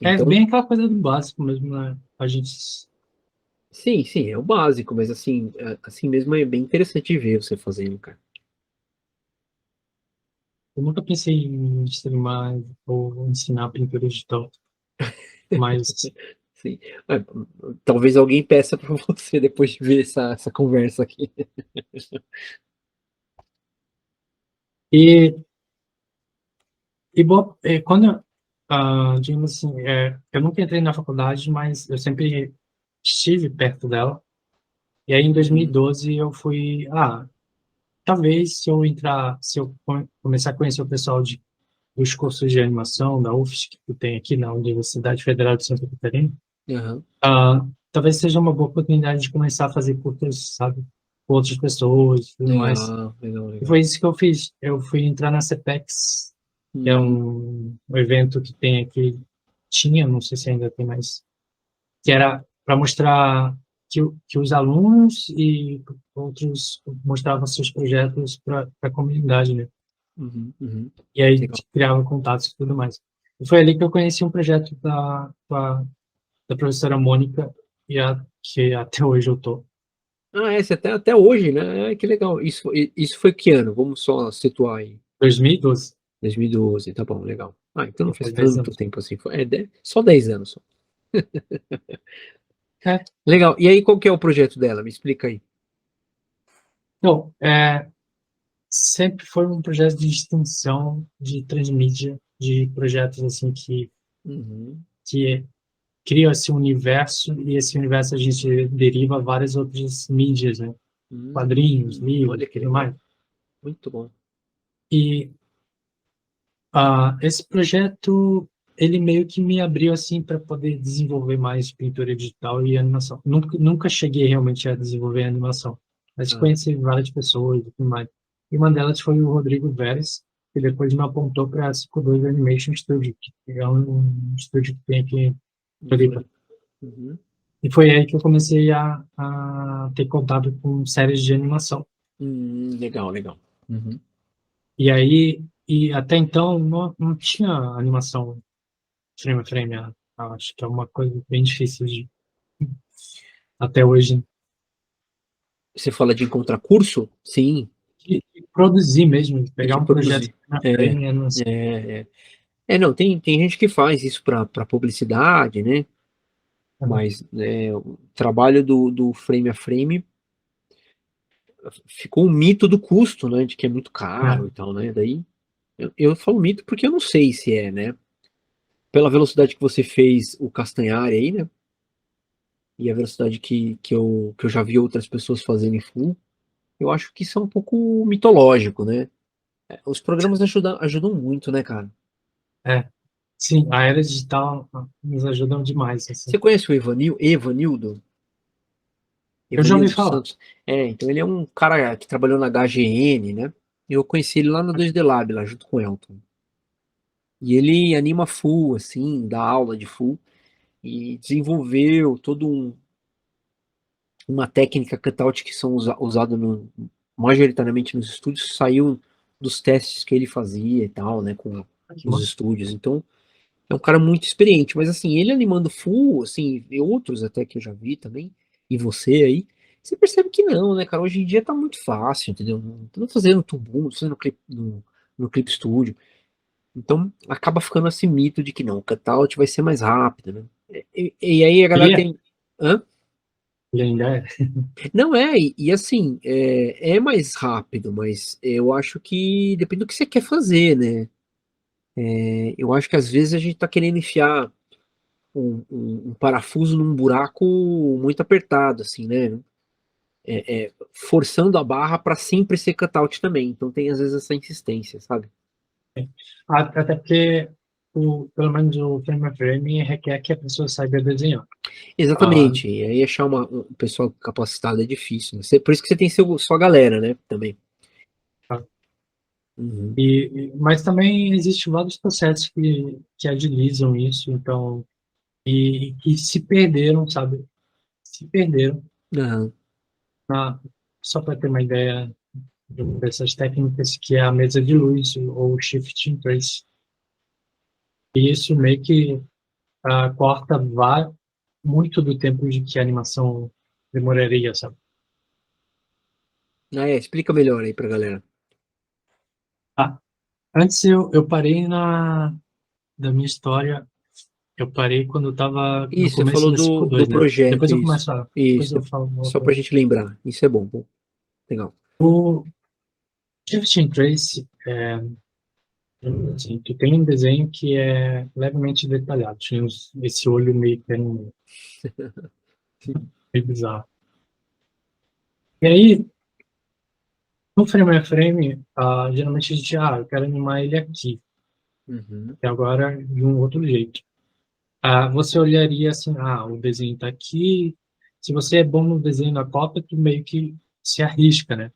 é Então, bem aquela coisa do básico mesmo, né? A gente, sim, sim, é o básico, mas assim, assim mesmo é bem interessante ver você fazendo, cara. eu nunca pensei em streamar ou ensinar pintura digital, mas Sim. É, talvez alguém peça para você depois de ver essa conversa aqui. e bom, quando digamos assim, eu nunca entrei na faculdade, mas eu sempre estive perto dela. E aí em Uhum. 2012 eu fui, talvez se eu começar a conhecer o pessoal dos cursos de animação da UFSC que tem aqui na Universidade Federal de Santa Catarina, Aham. talvez seja uma boa oportunidade de começar a fazer cursos, sabe, com outras pessoas e tudo mais. Legal, legal, E foi legal. isso que eu fiz. Eu fui entrar na CPEX, que é Uhum. um evento que tem aqui, tinha, não sei se ainda tem mais, que era para mostrar que os alunos e outros mostravam seus projetos para a comunidade, né? Uhum. Uhum. E aí Legal. criava contatos e tudo mais. E foi ali que eu conheci um projeto da professora Mônica, que até hoje eu tô. Ah, é, você até hoje, né? Que legal. Isso foi que ano? Vamos só situar aí. 2012. 2012, tá bom, legal. Ah, então não Já faz faz 10 tanto anos. tempo assim. Só 10 anos. Só. É. Legal. E aí, qual que é o projeto dela? Me explica aí. Então, sempre foi um projeto de extensão de transmídia, de projetos assim Uhum. que cria esse universo e esse universo a gente deriva várias outras mídias, né? Quadrinhos, livros, Olha que tudo legal. mais. Muito bom. E esse projeto ele meio que me abriu assim para poder desenvolver mais pintura digital e animação. Nunca cheguei realmente a desenvolver animação, mas Ah, conheci várias pessoas e tudo mais. E uma delas foi o Rodrigo Veres, que depois me apontou para a 52 Animation Studio, que é um estúdio que tem aqui em em Floripa. Floripa. Uhum. E foi aí que eu comecei a ter contato com séries de animação. Legal, legal. Uhum. E aí, e até então não tinha animação frame a frame. Acho que é uma coisa bem difícil de até hoje Você fala de encontrar curso? Sim, de produzir mesmo, de e pegar de um projeto produzir. frame a É, frame e anunciar. é, é. Não, tem gente que faz isso para publicidade, né? Mas o trabalho do frame a frame ficou um mito do custo, né? De que é muito caro e tal, né? Daí eu falo mito porque eu não sei se é, né? Pela velocidade que você fez o Castanhari aí, né? E a velocidade que eu já vi outras pessoas fazendo em full, eu acho que isso é um pouco mitológico, né? Os programas ajudam muito, né, cara? É, sim, a era digital nos ajudam demais, assim. Você conhece o Evanildo? Eu já ouvi Evanildo falar. Santos? Então ele é um cara que trabalhou na HGN, né? Eu conheci ele lá no 2D Lab, lá junto com o Elton. E ele anima full, assim, dá aula de full, e desenvolveu uma técnica cutout que são usada majoritariamente nos estúdios, saiu dos testes que ele fazia e tal, né, com Que os massa. estúdios. Então, é um cara muito experiente, mas assim, ele animando full, assim, e outros até que eu já vi também, e você aí, você percebe que não, né, cara? Hoje em dia tá muito fácil, entendeu? Não tô fazendo tubo, não tô fazendo clip, no Clip Studio. Então, acaba ficando esse mito de que não, o cutout vai ser mais rápido, né? E aí a galera Ele é, tem. Hã? ele ainda é. Não é, e assim, é mais rápido, mas eu acho que depende do que você quer fazer, né? Eu acho que às vezes a gente tá querendo enfiar um parafuso num buraco muito apertado, assim, né? Forçando a barra para sempre ser cutout também. Então tem às vezes essa insistência, sabe? Até porque, pelo menos o frame a frame requer que a pessoa saiba desenhar. Ah, Exatamente. E aí achar um pessoal capacitado é difícil, né? Por isso que você tem sua galera, né? Também. tá. Uhum. Mas também existem vários processos que agilizam isso, então, e que se perderam, sabe? Se perderam. Aham. Na, só para ter uma ideia dessas técnicas, que é a mesa de luz ou shift in trace. E isso meio que corta muito do tempo de que a animação demoraria, sabe? Explica melhor aí pra galera. Ah, antes eu parei da minha história, eu parei quando eu estava no Isso, você começo falou da do 5.2, né? projeto, Depois eu isso. começo depois Isso, eu falo uma só outra pra coisa. gente lembrar. Isso é bom, bom. Legal. O shift in trace, assim, tu tem um desenho que é levemente detalhado, tinha esse olho meio que é meio bizarro. E aí, no frame a frame, geralmente a gente, eu quero animar ele aqui, Uhum. e agora de um outro jeito. Você olharia assim, o desenho está aqui. Se você é bom no desenho da cópia, tu meio que se arrisca, né?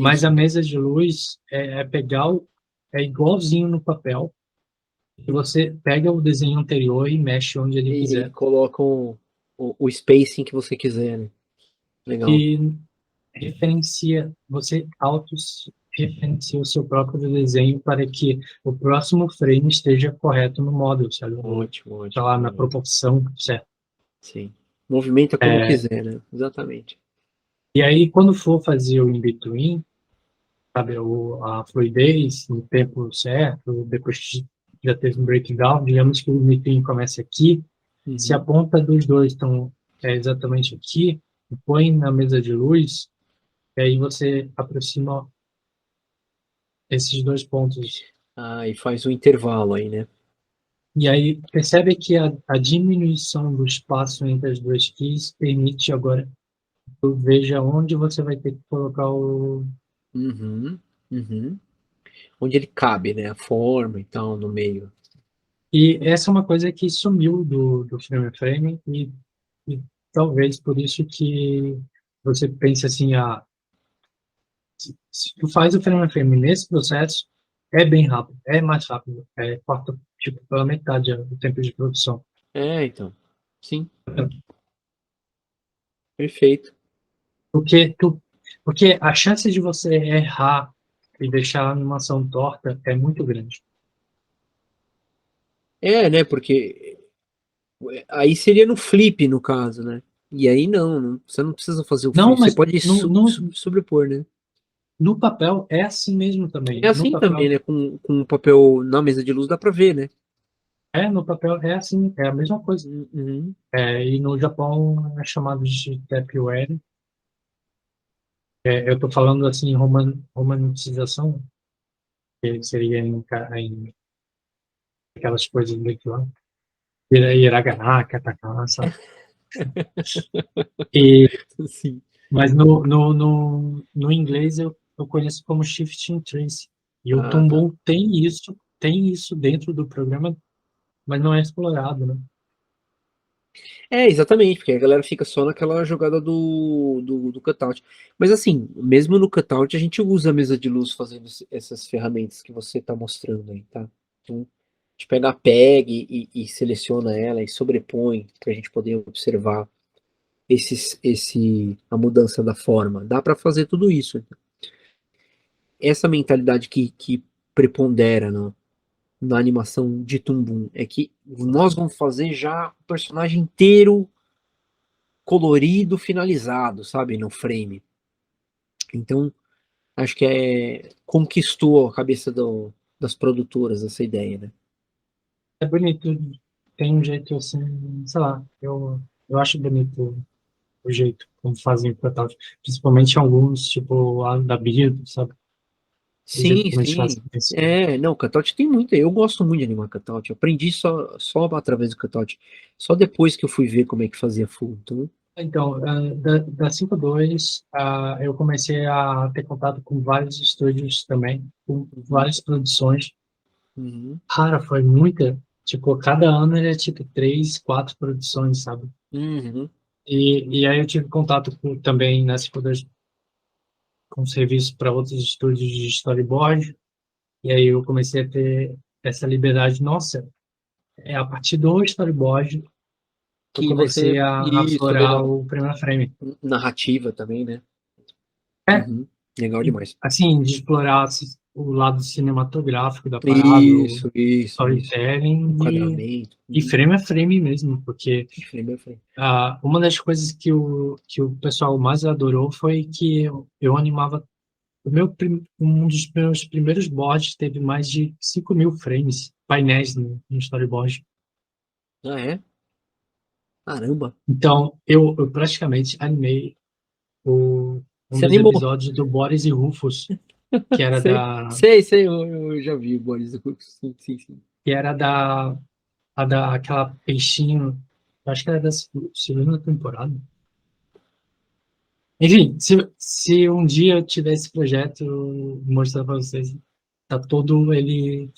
Mas a Isso. mesa de luz é igualzinho no papel, e você pega o desenho anterior e mexe onde ele E quiser. colocam o spacing que você quiser, né? Legal. E você auto-referencia o seu próprio desenho para que o próximo frame esteja correto no módulo, sabe? Ou, Ótimo, sei ótimo. lá, na Legal. proporção certa. Sim. Movimenta como É, quiser, né? Exatamente. E aí, quando for fazer o in-between, sabe, a fluidez no tempo certo, depois que já teve um breakdown, digamos que o in-between começa aqui, se a Uhum. ponta dos dois estão exatamente aqui, põe na mesa de luz, e aí você aproxima esses dois pontos. Ah, e faz um intervalo aí, né? E aí percebe que a diminuição do espaço entre as duas keys permite agora que tu veja onde você vai ter que colocar o... Uhum, uhum. Onde ele cabe, né? A forma e tal, no meio. E essa é uma coisa que sumiu do frame a frame e talvez por isso que você pense assim, se tu faz o frame a frame nesse processo, é bem rápido, é mais rápido, corta tipo pela metade o tempo de produção. É, então. Sim, perfeito. Porque porque a chance de você errar e deixar a animação torta é muito grande. É, né? Porque aí seria no flip, no caso, né? E aí você não precisa fazer o Não, flip, você mas pode sobrepor, né? no papel é assim mesmo É também. No assim também, papel né? Com o papel na mesa de luz dá pra ver, né? no papel é assim, é a mesma coisa. Uhum. E no Japão é chamado de tapware. Eu estou falando assim romanização, que seria em aquelas coisas do que lá, hiragana, katakana, sabe? E Sim. mas no inglês eu conheço como Shifting Trace. E o Ah, tá. Tomball tem isso dentro do programa, mas não é explorado, né? É, exatamente, porque a galera fica só naquela jogada do cutout. Mas assim, mesmo no cutout, a gente usa a mesa de luz fazendo essas ferramentas que você está mostrando aí, tá? Então, a gente pega a PEG e seleciona ela e sobrepõe para a gente poder observar a mudança da forma. Dá para fazer tudo isso. Essa mentalidade que prepondera na animação de Toon é que nós vamos fazer já o personagem inteiro colorido, finalizado, sabe, no frame. Então, acho que conquistou a cabeça das produtoras essa ideia, né? É bonito, tem um jeito assim, sei lá, eu acho bonito o jeito como fazem o cutout, principalmente alguns, tipo a da Bíblia, sabe? O jeito Sim, como eles fazem sim. isso. É, não, cutout tem muita. Eu gosto muito de animar cutout. Eu aprendi só através do cutout. Só depois que eu fui ver como é que fazia full. Então, Então, da 5.2, eu comecei a ter contato com vários estúdios também, com uhum, várias produções. uhum, Cara, foi muita. Tipo, cada ano era tipo 3, 4 produções, sabe? uhum. E aí eu tive contato também na 5.2 com serviços para outros estúdios de storyboard. E aí eu comecei a ter essa liberdade. Nossa, é a partir do storyboard que eu Que você. comecei a Isso, aflorar legal. o frame a frame. Narrativa também, né? É, Uhum. Legal demais. assim, de explorar o lado cinematográfico da parada, o Isso. storytelling Enquadramento. e Uhum. frame a frame mesmo, porque E frame a frame. uma das coisas que o pessoal mais adorou foi que eu animava. Um dos meus primeiros boards teve mais de 5.000 frames, painéis no storyboard. Ah, é? Caramba. Então, eu praticamente animei um Você dos animou. episódios do Boris e Rufus, que era Sei, da, sei, eu já vi o Boris Hooks. Sim, sim, sim. que era da, aquela peixinho, acho que era da segunda temporada. Enfim, se um dia eu tiver esse projeto, eu vou mostrar para vocês. Tá todo ele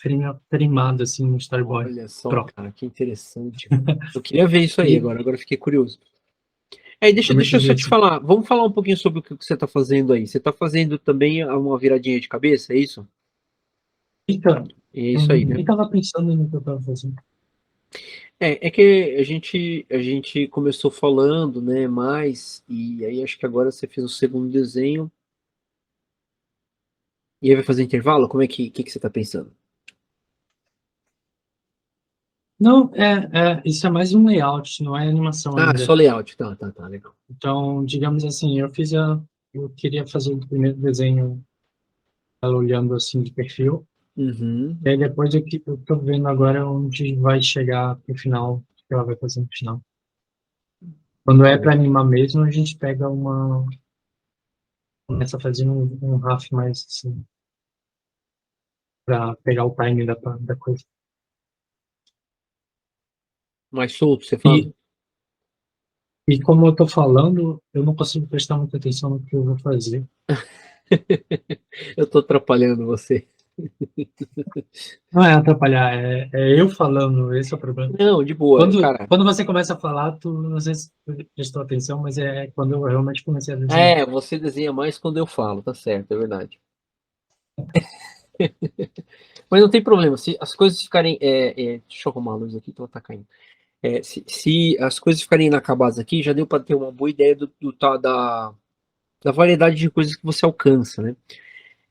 fremado, assim, no storyboard. Olha só, Pronto. cara, que interessante. Eu queria ver isso aí E agora fiquei curioso. É, foi deixa muito eu só te divertido. falar, vamos falar um pouquinho sobre o que você está fazendo aí. Você está fazendo também uma viradinha de cabeça, é isso? Então, É eu isso aí, né? nem estava pensando no que eu estava fazendo. É que a gente começou falando, né, mais, e aí acho que agora você fez o segundo desenho, e aí vai fazer intervalo? Como é que você está pensando? Não, isso é mais um layout, não é animação Ah, só ainda. layout. Tá, legal. Então, digamos assim, eu queria fazer o primeiro desenho ela olhando assim de perfil, Uhum. e aí depois eu tô vendo agora onde vai chegar no final, o que ela vai fazer no final. Quando Tá é para bom. animar mesmo, a gente começa fazendo um RAF mais assim, para pegar o time da coisa. Mais solto, você fala? E, e como eu tô falando, eu não consigo prestar muita atenção no que eu vou fazer. Eu tô atrapalhando você. Não é atrapalhar, é eu falando, esse é o problema. Não, de boa, cara. Quando você começa a falar, tu não sei se tu prestou atenção, mas é quando eu realmente comecei a desenhar. É, você desenha mais quando eu falo, tá certo, é verdade. Mas não tem problema, se as coisas ficarem. Deixa eu arrumar a luz aqui, então tá caindo. Se as coisas ficarem inacabadas aqui, já deu para ter uma boa ideia da variedade de coisas que você alcança, né?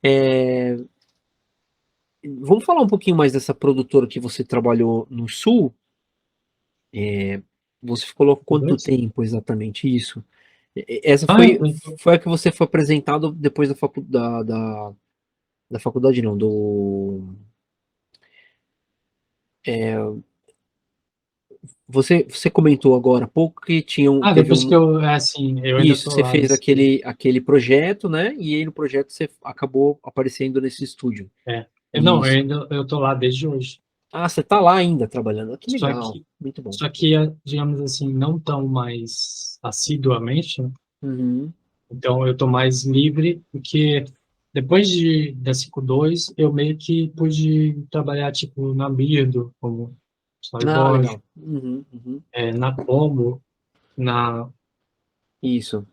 É, vamos falar um pouquinho mais dessa produtora que você trabalhou no Sul? Você ficou lá quanto Beleza? tempo exatamente isso? Essa Ah, foi a que você foi apresentado depois da faculdade, não, você comentou agora há pouco que teve depois que um. eu ainda Isso, tô você lá fez nesse período. aquele projeto, né? E aí no projeto você acabou aparecendo nesse estúdio. Não, Isso. eu tô lá desde hoje. Ah, você tá lá ainda trabalhando. Ah, que Só legal. que, Muito bom. digamos assim, não tão mais assiduamente, né? Uhum. Então eu tô mais livre, porque depois da 5.2 eu meio que pude trabalhar, tipo, na Birdo, como Ah, storyboard, legal. Uhum. na Combo, na Isso.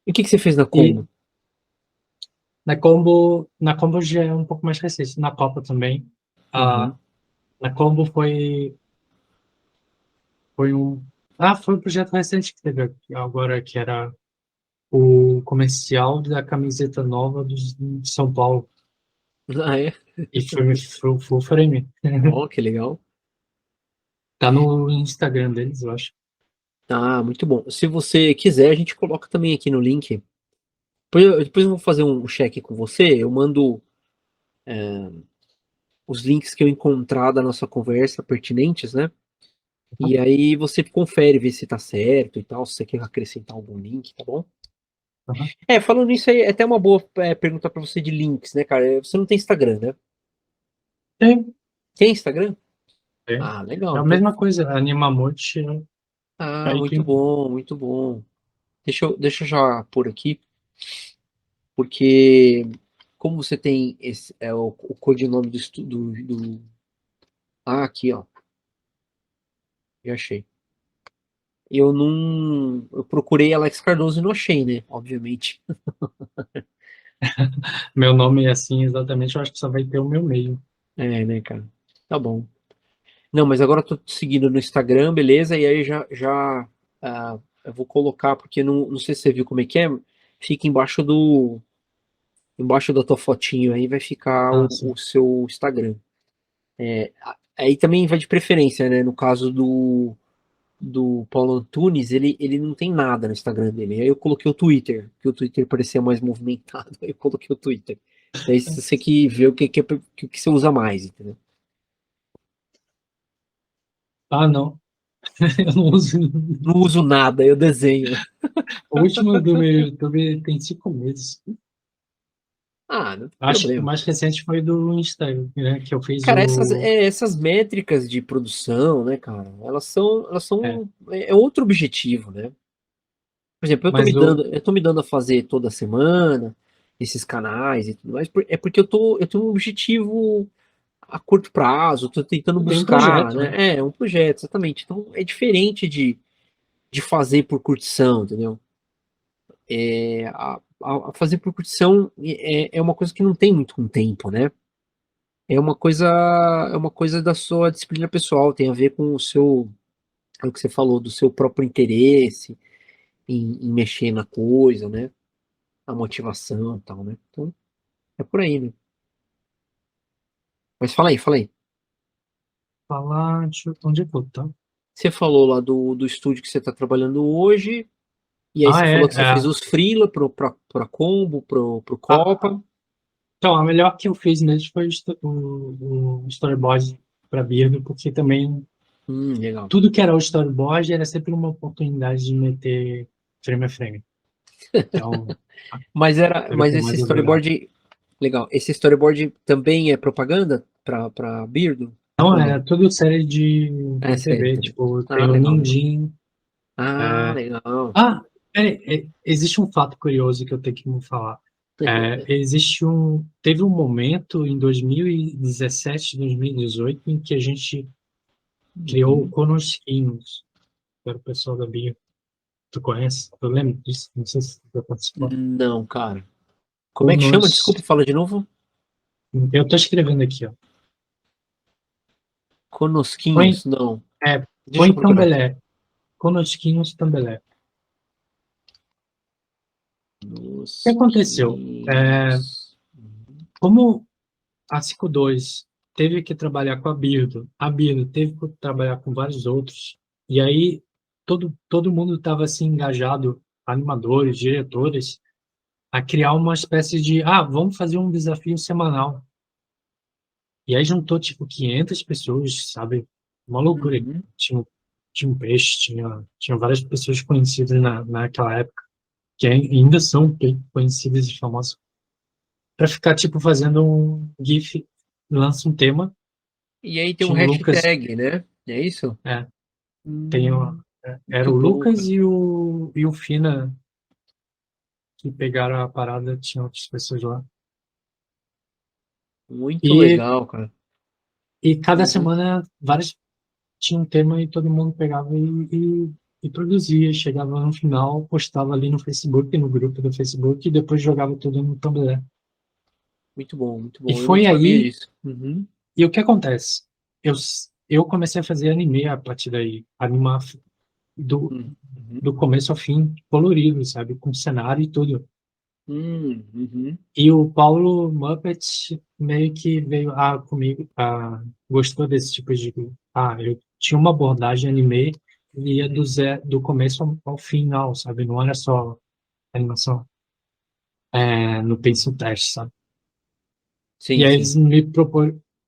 E o que você fez na e Combo? na Combo já é um pouco mais recente, na Copa também. Uhum. A na Combo foi um projeto recente que teve aqui agora, que era o comercial da camiseta nova de São Paulo, Ah, é? e foi full frame. Ó, que legal. Tá no Instagram deles, eu acho. Ah, muito bom. Se você quiser, a gente coloca também aqui no link. Depois eu vou fazer um check com você. Eu mando os links que eu encontrar da nossa conversa pertinentes, né? E aí você confere, vê se tá certo e tal, se você quer acrescentar algum link, tá bom? Aham. Falando nisso aí, é até uma boa pergunta pra você de links, né, cara? Você não tem Instagram, né? Tem, Tem Instagram? tem. Ah, É legal. a Então, mesma coisa, Animamonte, ah, aí muito tem. bom, muito bom. Deixa eu já pôr aqui, porque como você tem o codinome do, Ah, aqui, ó. Já achei. Eu não. Eu procurei Alex Cardoso e não achei, né? Obviamente. Meu nome é assim exatamente, eu acho que só vai ter o meu meio. É, né, cara? Tá bom. Não, mas agora eu tô te seguindo no Instagram, beleza? E aí eu vou colocar, porque não sei se você viu como é que é. Fica embaixo da tua fotinho aí vai ficar Ah, o sim. seu Instagram. Aí também vai de preferência, né? No caso do Paulo Antunes, ele não tem nada no Instagram dele. Aí eu coloquei o Twitter, que o Twitter parecia mais movimentado, aí eu coloquei o Twitter. Daí você que vê o que você usa mais, entendeu? Ah, não. Eu não uso. Não uso nada, eu desenho. O último do meu YouTube tem 5 meses. Ah, não tem Acho que o problema. mais recente foi do Instagram, né? Que eu fiz Cara, o. essas métricas de produção, né, cara, elas É, são, outro objetivo, né? Por exemplo, mas o. eu tô me dando a fazer toda semana esses canais e tudo mais, é porque eu tenho um objetivo a curto prazo, tô tentando Tem um buscar, projeto, né? né? É um projeto, exatamente. Então é diferente de fazer por curtição, entendeu? A fazer por curtição é uma coisa que não tem muito com tempo, né? É uma coisa da sua disciplina pessoal, tem a ver com é o que você falou, do seu próprio interesse em mexer na coisa, né? A motivação e tal, né? Então, é por aí, né? Mas fala aí, fala aí. falar. Onde é que eu tô? Você falou lá do estúdio que você está trabalhando hoje, e aí Ah, você é. falou que você fez os freela pra Combo, pro Ah, Copa. então, a melhor que eu fiz mesmo foi o storyboard para Birdo, porque também Legal. tudo que era o storyboard era sempre uma oportunidade de meter frame a frame. Então, era o Mas que eu esse mais adorava. storyboard, legal. Esse storyboard também é propaganda pra Birdo? Não, Ou é não? tudo série É de sério TV, também. tipo, tem Ah, o legal, legal. Nindim. Ah, É... legal. Ah, existe um fato curioso que eu tenho que me falar. Teve um momento em 2017, 2018, em que a gente criou o Uhum. Conosquinhos, que era o pessoal da Bia. Tu conhece? Eu lembro disso, não sei se você participou. Não, cara. Como é que chama? Conos... Desculpa, fala de novo. Eu tô escrevendo aqui, ó. Põe, Conosquinhos? Não. Deixa eu põe procurar aqui. Tambelé. Conosquinhos Tambelé. O que aconteceu? Conosquinhos. Como a 52 teve que trabalhar com a Birdo teve que trabalhar com vários outros, e aí todo mundo estava assim engajado, animadores, diretores, a criar uma espécie de, vamos fazer um desafio semanal. E aí juntou tipo 500 pessoas, sabe? Uma loucura. Uhum. Tinha, tinha um peixe, tinha várias pessoas conhecidas naquela época, que ainda são bem conhecidas e famosas, para ficar tipo fazendo um GIF, lança um tema. E aí tem um Tinha o Lucas, hashtag, né? É isso? é, Hum, era muito o bom, Lucas cara. e o Fina que pegaram a parada, tinha outras pessoas lá. Muito E, legal, cara. e cada Uhum. semana vários tinha um tema e todo mundo pegava e produzia. Chegava no final, postava ali no Facebook, no grupo do Facebook, e depois jogava tudo no Tumblr. Muito bom, muito E bom. Eu não foi sabia aí, disso. Uhum. e o que acontece? Eu, eu comecei a fazer anime a partir daí, animar do, Uhum. do começo ao fim, colorido, sabe? Com cenário e tudo. Uhum. E o Paulo Muppet meio que veio comigo, gostou desse tipo de. Eu tinha uma abordagem anime e ia do começo ao final, sabe? Não era só animação no pencil teste, sabe? E Sim, aí sim. eles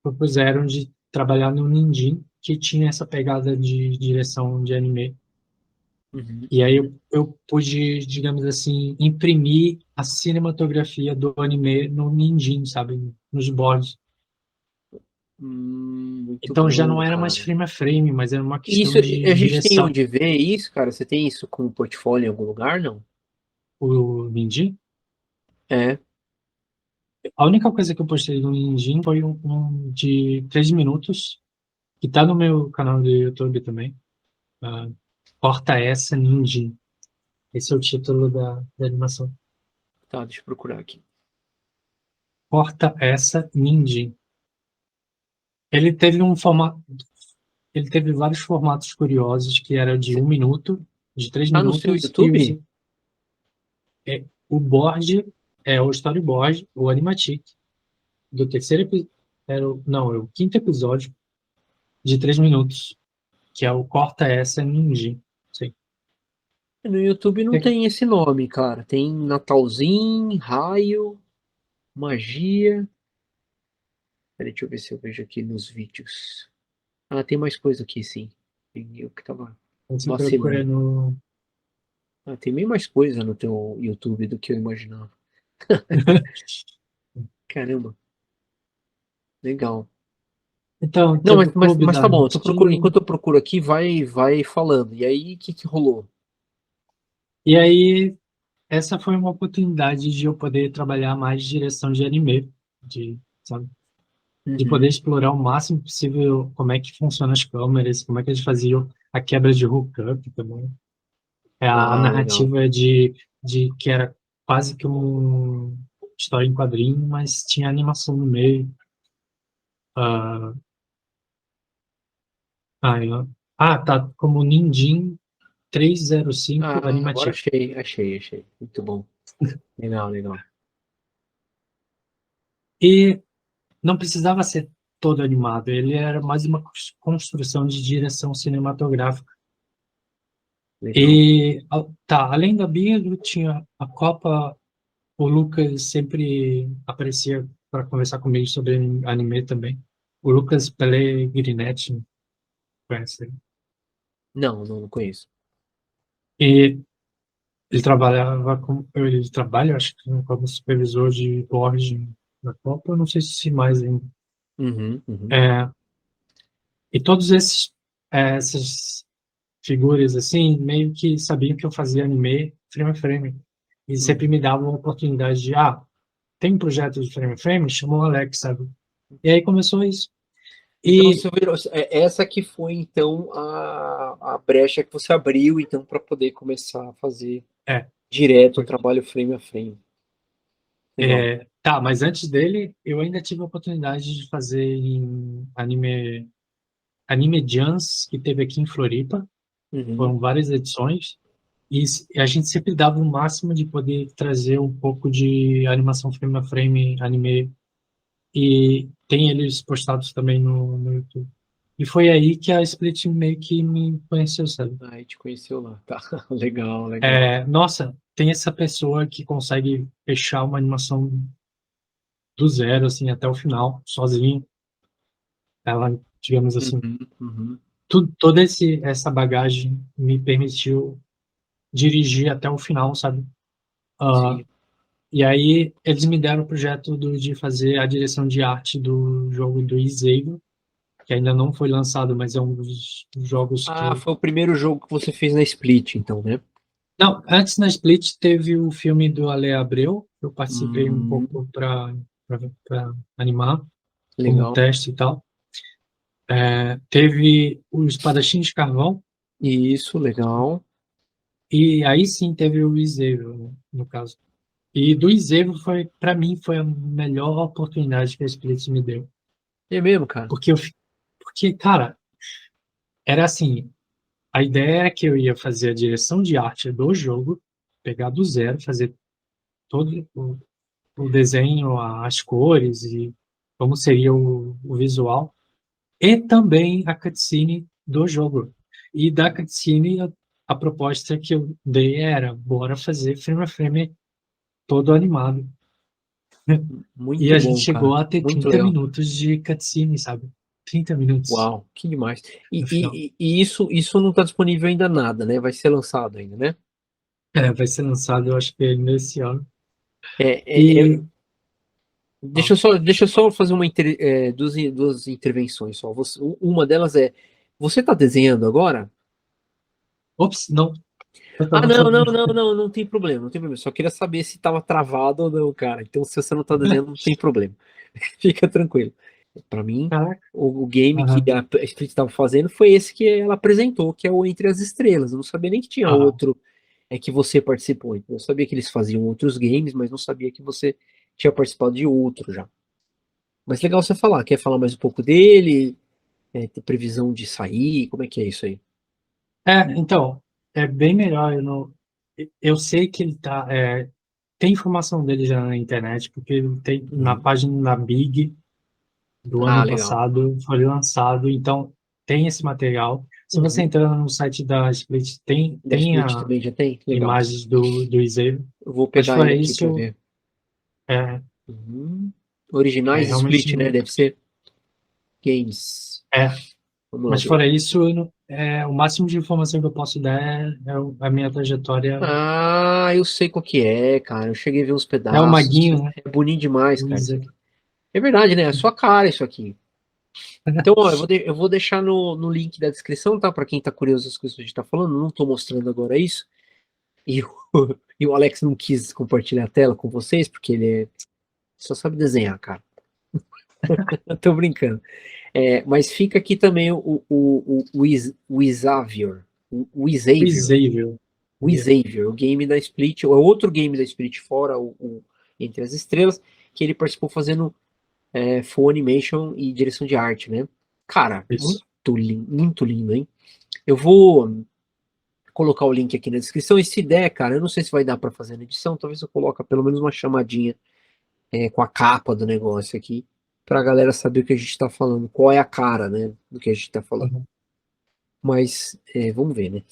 propuseram de trabalhar no Ninjin, que tinha essa pegada de direção de anime. Uhum. E aí eu pude, digamos assim, imprimir a cinematografia do anime no Ninjin, sabe? Nos bordes. Muito Então já bom, não era mais cara. frame a frame, mas era uma Isso, questão de a gente tem direção. onde ver isso, cara? Você tem isso como portfólio em algum lugar, não? O Ninjin. É. A única coisa que eu postei no Ninjin foi um de 3 minutos, que tá no meu canal do YouTube também. Ah, Corta essa Ninjin. Esse é o título da animação. Tá, deixa eu procurar aqui. Corta essa Ninjin. Ele teve um formato, ele teve vários formatos curiosos, que era de Você 1 minuto, de três tá no seu minutos, e YouTube? o board é o storyboard, o animatic, do terceiro episódio, não, é o quinto episódio de 3 minutos, que é o Corta Essa Ninja. Sim. No YouTube não É, tem esse nome, cara. Tem Natalzinho, Raio, Magia. Peraí, deixa eu ver se eu vejo aqui nos vídeos. Ah, tem mais coisa aqui, sim. Eu que tava você procura vacilando. no. Ah, tem bem mais coisa no teu YouTube do que eu imaginava. Caramba, legal. Então, Não, teve o Clube mas da tá bom. Eu tô procurando, Lutinha. enquanto eu procuro aqui, vai falando. E aí, o que que rolou? E aí, essa foi uma oportunidade de eu poder trabalhar mais direção de anime, sabe? De poder Uhum. explorar o máximo possível como é que funcionam as câmeras, como é que eles faziam a quebra de hookup também. A Ah, legal. narrativa de que era quase que uma história em quadrinho, mas tinha animação no meio. Ah, tá, como Ninjin 305 Ah, agora Animatic. achei. Muito bom. Legal, legal. E não precisava ser todo animado, ele era mais uma construção de direção cinematográfica. Legal. E, tá, além da Bingo, tinha a Copa, o Lucas sempre aparecia para conversar comigo sobre anime também. O Lucas Pellegrinetti, conhece? Não, não, não conheço. E ele trabalha, acho que como supervisor de board na Copa, eu não sei se mais ainda. Uhum, uhum, É, e todos essas figuras assim, meio que sabiam que eu fazia anime frame a frame. E sempre uhum. me davam a oportunidade de, tem um projeto de frame a frame, chamou o Alex, sabe? E aí começou isso. Então, E, você virou, essa que foi, então, a brecha que você abriu, então, para poder começar a fazer é, direto o foi. trabalho frame a frame. Legal. Tá, mas antes dele, eu ainda tive a oportunidade de fazer em Anime Jams, que teve aqui em Floripa. Uhum. Foram várias edições. E a gente sempre dava o máximo de poder trazer um pouco de animação frame a frame, anime. E tem eles postados também no YouTube. E foi aí que a Split meio que me conheceu, sabe? Aí te conheceu lá. Tá. Legal, legal. Nossa, tem essa pessoa que consegue fechar uma animação do zero, assim, até o final, sozinho. Ela, digamos assim, Uhum, uhum. toda essa bagagem me permitiu dirigir até o final, sabe? Ah, Sim. e aí eles me deram o projeto de fazer a direção de arte do jogo do Iseigo, que ainda não foi lançado, mas é um dos jogos Ah, que... foi o primeiro jogo que você fez na Split, então, né? Não, antes na Split teve o filme do Ale Abreu, eu participei um Hum, pouco para animar, como legal. teste e tal. Teve o Espadachim de Carvão, Isso, legal. e aí sim teve o Iseigo, né, no caso. E do Iseigo foi, para mim, foi a melhor oportunidade que a Split me deu. É mesmo, cara? Porque porque, cara, era assim, a ideia era que eu ia fazer a direção de arte do jogo, pegar do zero, fazer todo o desenho, as cores e como seria o visual, e também a cutscene do jogo. E da cutscene, a proposta que eu dei era, bora fazer frame a frame todo animado. E Muito a gente bom, chegou cara. a ter Muito 30 legal. minutos de cutscene, sabe? 30 minutos Uau, que demais. no final. E isso não está disponível ainda nada, né? Vai ser lançado ainda, né? Vai ser lançado, eu acho que nesse ano. É, E, ó, deixa eu só fazer duas intervenções só. Uma delas é, você está desenhando agora? ops, não, eu Ah, tava não, não, fazendo. não, não, não tem problema, não tem problema. Só queria saber se estava travado ou não, cara. Então, se você não está desenhando, não tem problema. Fica tranquilo. Para mim, Caraca, o game que aham, a Split estava fazendo foi esse que ela apresentou, que é o Entre as Estrelas. Eu não sabia nem que tinha aham. outro que você participou. Então, eu sabia que eles faziam outros games, mas não sabia que você tinha participado de outro já. Mas legal você falar. Quer falar mais um pouco dele? Ter previsão de sair? Como é que é isso aí? Então, é bem melhor. Eu sei que ele tem informação dele já na internet, porque ele tem na Uhum. página da Big do Ah, ano legal. passado, foi lançado, então tem esse material. Se você Uhum. entrar no site da Split, Da tem Split a também já tem? Legal. imagens do Iseiro, Eu vou mas pegar ele fora aqui para isso, ver. é, Uhum. é Originais realmente. Split, né? Deve ser games. É, Vamos lá mas ver. fora isso, o máximo de informação que eu posso dar a minha trajetória. Ah, eu sei qual que é, cara. Eu cheguei a ver uns É o pedaços. Maguinho, né? É bonito demais, O cara, isso Iseiro. aqui. É verdade, né? É a sua cara isso aqui. Então, ó, eu vou deixar no link da descrição, tá? Pra quem tá curioso das coisas que a gente tá falando. Não tô mostrando agora isso. E o, e o Alex não quis compartilhar a tela com vocês, porque ele só sabe desenhar, cara. Eu tô brincando. Mas fica aqui também o Xavier. O O Xavier. Iseiro. O Xavier, o game da Split, ou é outro game da Split, fora o Entre as Estrelas, que ele participou fazendo full animation e direção de arte, né? Cara, Isso. muito lindo, hein? Eu vou colocar o link aqui na descrição, e se der, cara, eu não sei se vai dar pra fazer na edição, talvez eu coloque pelo menos uma chamadinha com a capa do negócio aqui, pra galera saber o que a gente tá falando, qual é a cara, né, do que a gente tá falando. Uhum. Mas, vamos ver, né?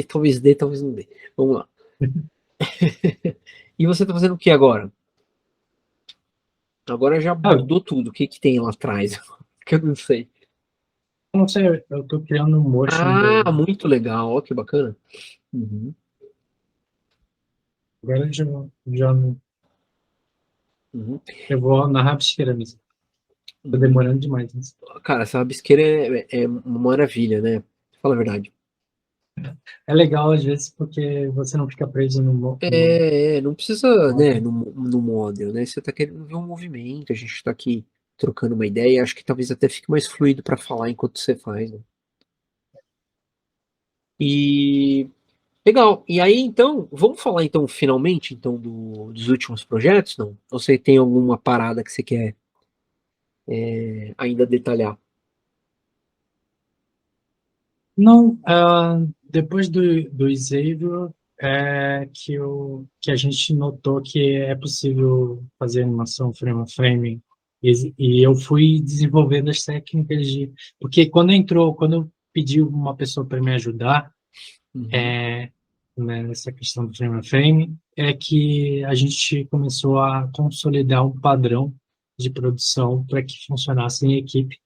Talvez dê, talvez não dê. Vamos lá. E você tá fazendo o que agora? Agora já Ah, mudou tudo. O que que tem lá atrás? Que eu não sei. eu não sei, eu tô criando um motion Ah, do. muito legal. Ó, que bacana. Uhum, Agora já não. uhum, Eu vou na rabisqueira mesmo. Tô uhum. demorando demais nisso. Cara, essa rabisqueira é uma maravilha, né? Fala a verdade. É legal às vezes porque você não fica preso no Não precisa, né, modo. no model, né? Você tá querendo ver um movimento, a gente tá aqui trocando uma ideia, acho que talvez até fique mais fluido para falar enquanto você faz, né? E legal. E aí, então, vamos falar então finalmente então dos últimos projetos, não? Ou você tem alguma parada que você quer ainda detalhar? Não, depois do Xavier, que a gente notou que é possível fazer animação frame a frame, e eu fui desenvolvendo as técnicas de. Porque quando eu pedi uma pessoa para me ajudar, Uhum. né, nessa questão do frame a frame, é que a gente começou a consolidar um padrão de produção para que funcionasse em equipe.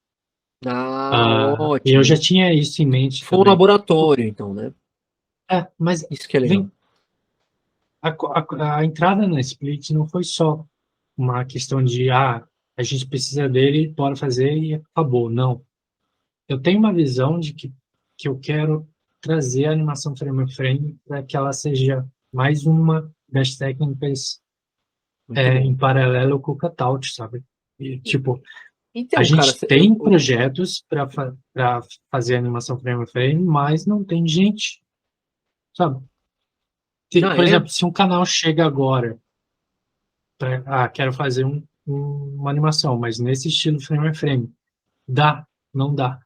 Ah, E eu já ótimo. tinha isso em mente Foi um também. laboratório, então, né? Mas Isso que é legal. vem, a entrada na Split não foi só uma questão de, a gente precisa dele, bora fazer e acabou. Não. Eu tenho uma visão que eu quero trazer a animação frame a frame para que ela seja mais uma das técnicas Muito bom. em paralelo com o cutout, sabe? E, tipo, a Então, cara, gente tem projetos para fazer animação frame a frame, mas não tem gente, sabe? ah, Por é? exemplo, se um canal chega agora quero fazer uma animação, mas nesse estilo frame a frame. Dá? Não dá.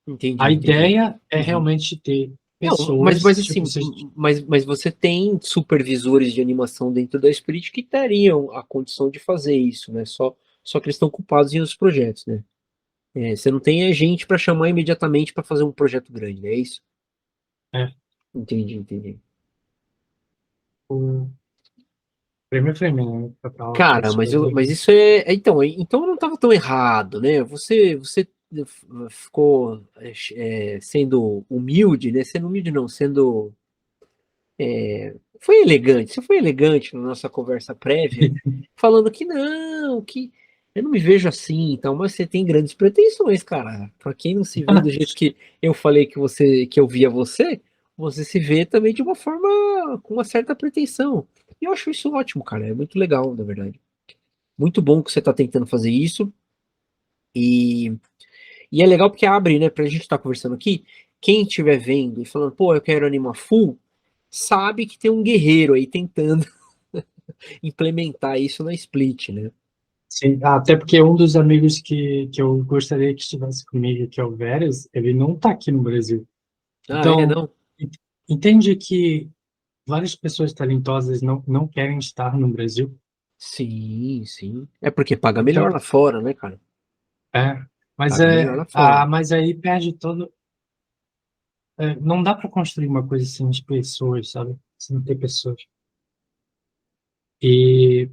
A Entendi, entendi. ideia é Uhum. realmente ter Não, pessoas, mas tipo, assim, mas você tem supervisores de animação dentro da Spirit que teriam a condição de fazer isso, né? Só que eles estão ocupados em outros projetos, né? Você não tem gente para chamar imediatamente para fazer um projeto grande, é isso? é, Entendi, entendi. o frame a frame, né? Para Cara, as coisas. mas isso então eu não estava tão errado, né? Você ficou sendo humilde, né? Sendo humilde não, sendo foi elegante. Você foi elegante na nossa conversa prévia, falando que não, que eu não me vejo assim, então, mas você tem grandes pretensões, cara. Pra quem não se vê do jeito que eu falei que eu via você, você se vê também de uma forma com uma certa pretensão. E eu acho isso ótimo, cara. É muito legal, na verdade. Muito bom que você tá tentando fazer isso. E, e é legal porque abre, né, pra gente estar conversando aqui. Quem estiver vendo e falando, pô, eu quero animar full, sabe que tem um guerreiro aí tentando implementar isso na Split, né? Sim, até porque um dos amigos que eu gostaria que estivesse comigo, que é o Veras, ele não está aqui no Brasil. Ah, é, Então, não? entende que várias pessoas talentosas não querem estar no Brasil. Sim, sim. É porque paga melhor Então, lá fora, né, cara? é, mas Paga melhor lá fora. mas aí perde todo. Não dá para construir uma coisa sem as pessoas, sabe? Sem ter pessoas. E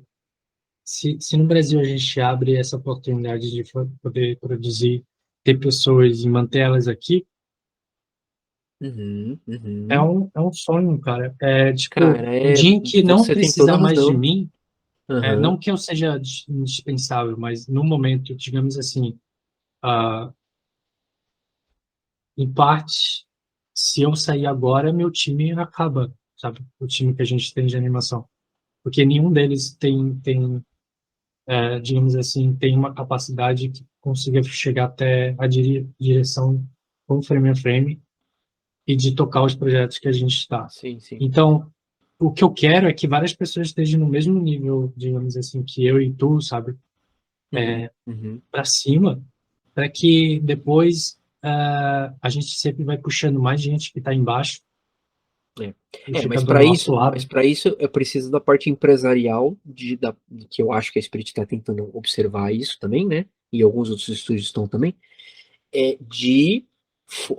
se no Brasil a gente abre essa oportunidade de poder produzir, ter pessoas e mantê-las aqui, Uhum, uhum. é um sonho, cara. É tipo, Cara, o dia em que não você tem toda precisar a mais de razão. mim, Aham, não que eu seja indispensável, mas no momento, digamos assim, ah, em parte, se eu sair agora, meu time acaba, sabe? O time que a gente tem de animação. Porque nenhum deles tem digamos assim, tem uma capacidade que consiga chegar até a direção com frame a frame e de tocar os projetos que a gente está. sim, sim. Então, o que eu quero é que várias pessoas estejam no mesmo nível, digamos assim, que eu e tu, sabe, Uhum, uhum. para cima, para que depois a gente sempre vai puxando mais gente que está embaixo É, e fica mas do para nosso isso, lado. eu preciso da parte empresarial que eu acho que a Spirit está tentando observar isso também, né? E alguns outros estúdios estão também, de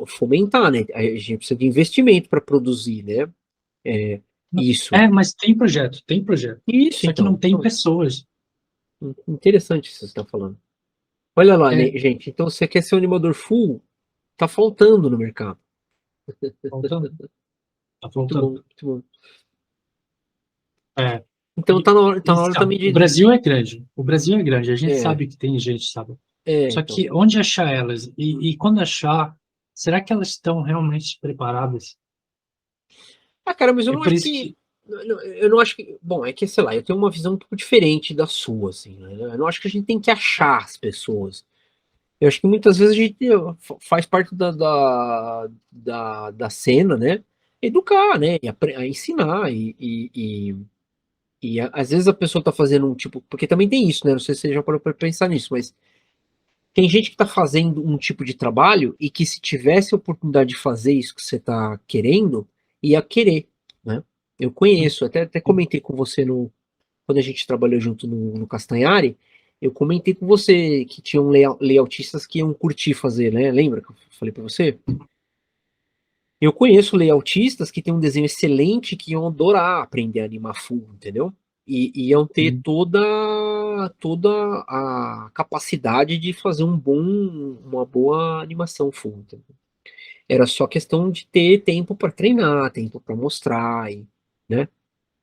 fomentar, né? A gente precisa de investimento para produzir, né? Isso. Mas tem projeto, tem projeto. Isso, Só que não então. tem pessoas. Interessante isso que você está falando. Olha lá, né, É, gente? Então, você quer ser um animador full? Tá faltando no mercado. faltando, tá Muito faltando. bom, muito bom. É, Então, tá na hora sabe, também o de. Brasil é grande. O Brasil é grande. A gente É, sabe que tem gente, sabe? Só então. que onde achar elas? E quando achar, será que elas estão realmente preparadas? Ah, cara, mas eu É não por acho isso que. que Eu não acho que. Bom, é que, sei lá, eu tenho uma visão um pouco diferente da sua, assim, né? Eu não acho que a gente tem que achar as pessoas. Eu acho que muitas vezes a gente faz parte da cena, né? Educar, né? E a ensinar. Às vezes a pessoa tá fazendo um tipo. Porque também tem isso, né? Não sei se você já parou pra pensar nisso, mas tem gente que tá fazendo um tipo de trabalho e que se tivesse a oportunidade de fazer isso que você tá querendo, ia querer, né? Eu conheço, até comentei com você quando a gente trabalhou junto no Castanhari, eu comentei com você que tinham layoutistas que iam curtir fazer, né? Lembra que eu falei pra você? Eu conheço layoutistas que têm um desenho excelente que iam adorar aprender a animar full, entendeu? E iam ter toda a capacidade de fazer uma boa animação full, entendeu? Era só questão de ter tempo para treinar, tempo para mostrar, né?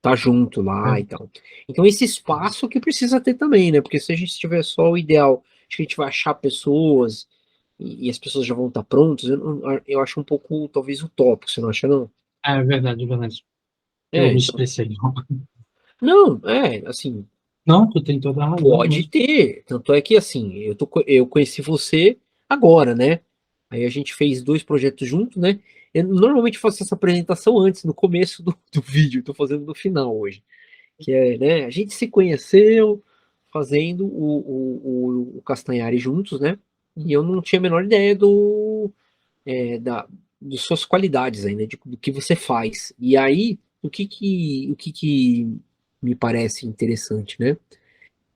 Tá junto lá e tal. Então esse espaço que precisa ter também, né? Porque se a gente tiver só o ideal, acho que a gente vai achar pessoas e as pessoas já vão estar prontas, eu acho um pouco, talvez, utópico, você não acha, não? é verdade, é verdade. Eu É, me então. expressei. Não, assim, Não, tu tem toda a razão pode mesmo. ter. Tanto é que, assim, eu conheci você agora, né? Aí a gente fez dois projetos juntos, né? Eu normalmente faço essa apresentação antes, no começo do vídeo, tô fazendo no final hoje. Que é, né? A gente se conheceu fazendo o Castanhari juntos, né? E eu não tinha a menor ideia é, da, das suas qualidades aí, né? Do que você faz. E aí, o que que me parece interessante, né?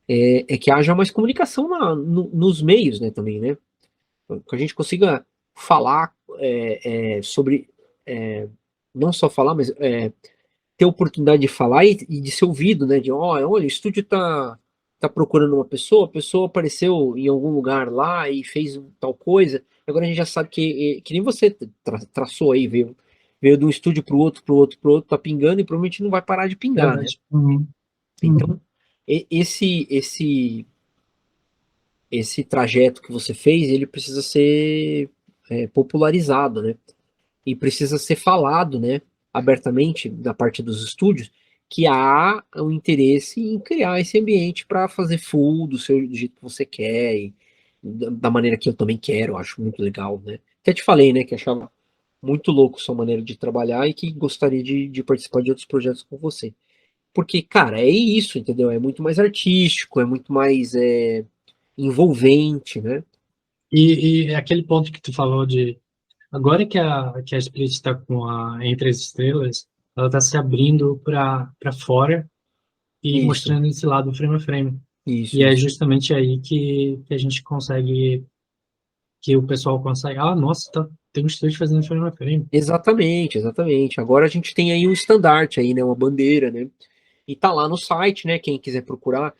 É que haja mais comunicação nos meios, né? Também, né? Que a gente consiga falar sobre, é, não só falar, mas ter a oportunidade de falar e de ser ouvido, né? De, olha, o estúdio tá procurando uma pessoa, a pessoa apareceu em algum lugar lá e fez tal coisa. Agora a gente já sabe que nem você traçou aí, veio de um estúdio pro outro, pro outro, pro outro, tá pingando e provavelmente não vai parar de pingar, né? Verdade. Uhum. Então, Uhum. esse trajeto que você fez, ele precisa ser popularizado, né? E precisa ser falado, né, abertamente da parte dos estúdios, que há um interesse em criar esse ambiente para fazer full do jeito que você quer e da maneira que eu também quero, eu acho muito legal, né? Até te falei, né, que achava muito louco sua maneira de trabalhar e que gostaria de participar de outros projetos com você. Porque, cara, é isso, entendeu? É muito mais artístico, é muito mais envolvente, né? E é aquele ponto que tu falou de agora que a Split está com a Entre as Estrelas, ela está se abrindo para fora e Isso, mostrando esse lado frame a frame. isso, E é isso. justamente aí que a gente consegue, que o pessoal consegue, nossa, tem um estúdio fazendo frame a frame. Exatamente, exatamente. Agora a gente tem aí um estandarte aí, né, uma bandeira, né? E tá lá no site, né, quem quiser procurar.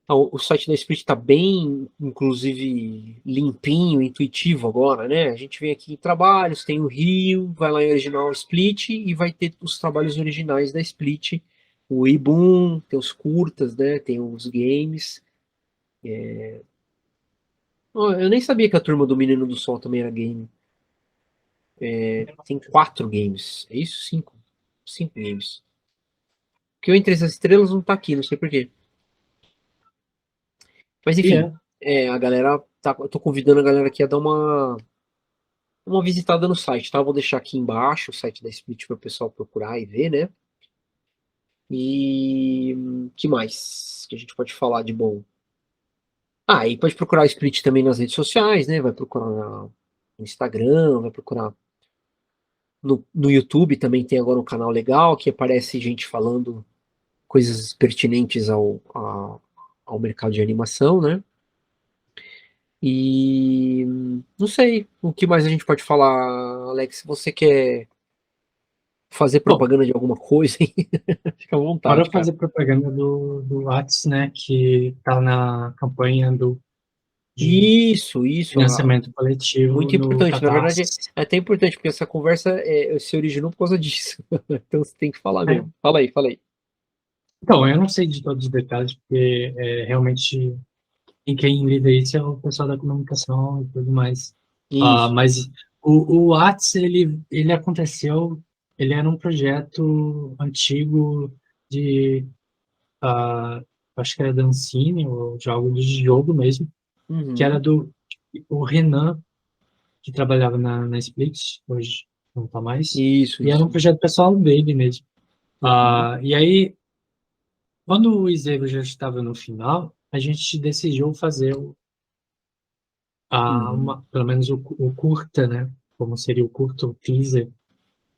O site da Split tá bem, inclusive, limpinho, intuitivo agora, né? A gente vem aqui em trabalhos, tem o Rio, vai lá em original Split e vai ter os trabalhos originais da Split, o Ibum, tem os curtas, né? Tem os games. Ó, eu nem sabia que a turma do Menino do Sol também era game. Tem quatro games. É isso? Cinco? Cinco games. Que o Entre as Estrelas não tá aqui, não sei por quê. Mas E enfim, é, a galera tá, eu tô convidando a galera aqui a dar uma visitada no site, tá? Vou deixar aqui embaixo o site da Split para o pessoal procurar e ver, né? E que mais que a gente pode falar de bom? Ah, e pode procurar a Split também nas redes sociais, né? Vai procurar no Instagram, vai procurar. no YouTube também tem agora um canal legal que aparece gente falando coisas pertinentes ao mercado de animação, né? E não sei o que mais a gente pode falar, Alex. Se você quer fazer Bom, propaganda de alguma coisa, hein? Fica à bora vontade, cara. fazer propaganda do Whats, né, que tá na campanha de Isso, financiamento coletivo muito no importante. Na verdade, Catarse. é até importante, porque essa conversa se originou por causa disso. Então você tem que falar É, mesmo. Fala aí, fala aí. então, eu não sei de todos os detalhes, porque realmente e quem lida isso é o pessoal da comunicação e tudo mais. Isso. Mas o Whats, ele aconteceu, ele era um projeto antigo de, ah, acho que era da Ancine, ou de algo de jogo mesmo, que era Uhum. do o Renan, que trabalhava na Split, hoje não está mais, Isso, e era um isso. projeto pessoal dele mesmo. Uhum. E aí, quando o Izego já estava no final, a gente decidiu fazer Uhum. pelo menos o curta, né? Como seria o curto o teaser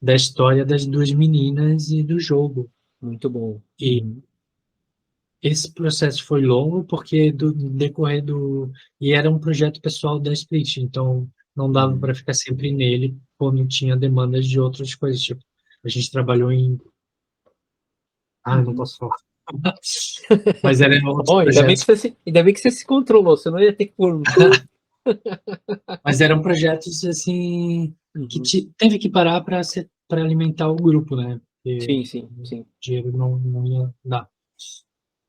da história das duas meninas e do jogo. Muito bom. E Uhum. esse processo foi longo porque do decorrer do e era um projeto pessoal da Split, então não dava Uhum. para ficar sempre nele quando tinha demandas de outras coisas. Tipo, a gente trabalhou em não Uhum. posso falar. Mas eram outros Ó, projetos, ainda bem que você se controlou, senão ia ter que pôr um pi. mas eram projetos assim que Uhum. teve que parar para alimentar o grupo, né? Porque Sim, sim, o sim. dinheiro não ia dar.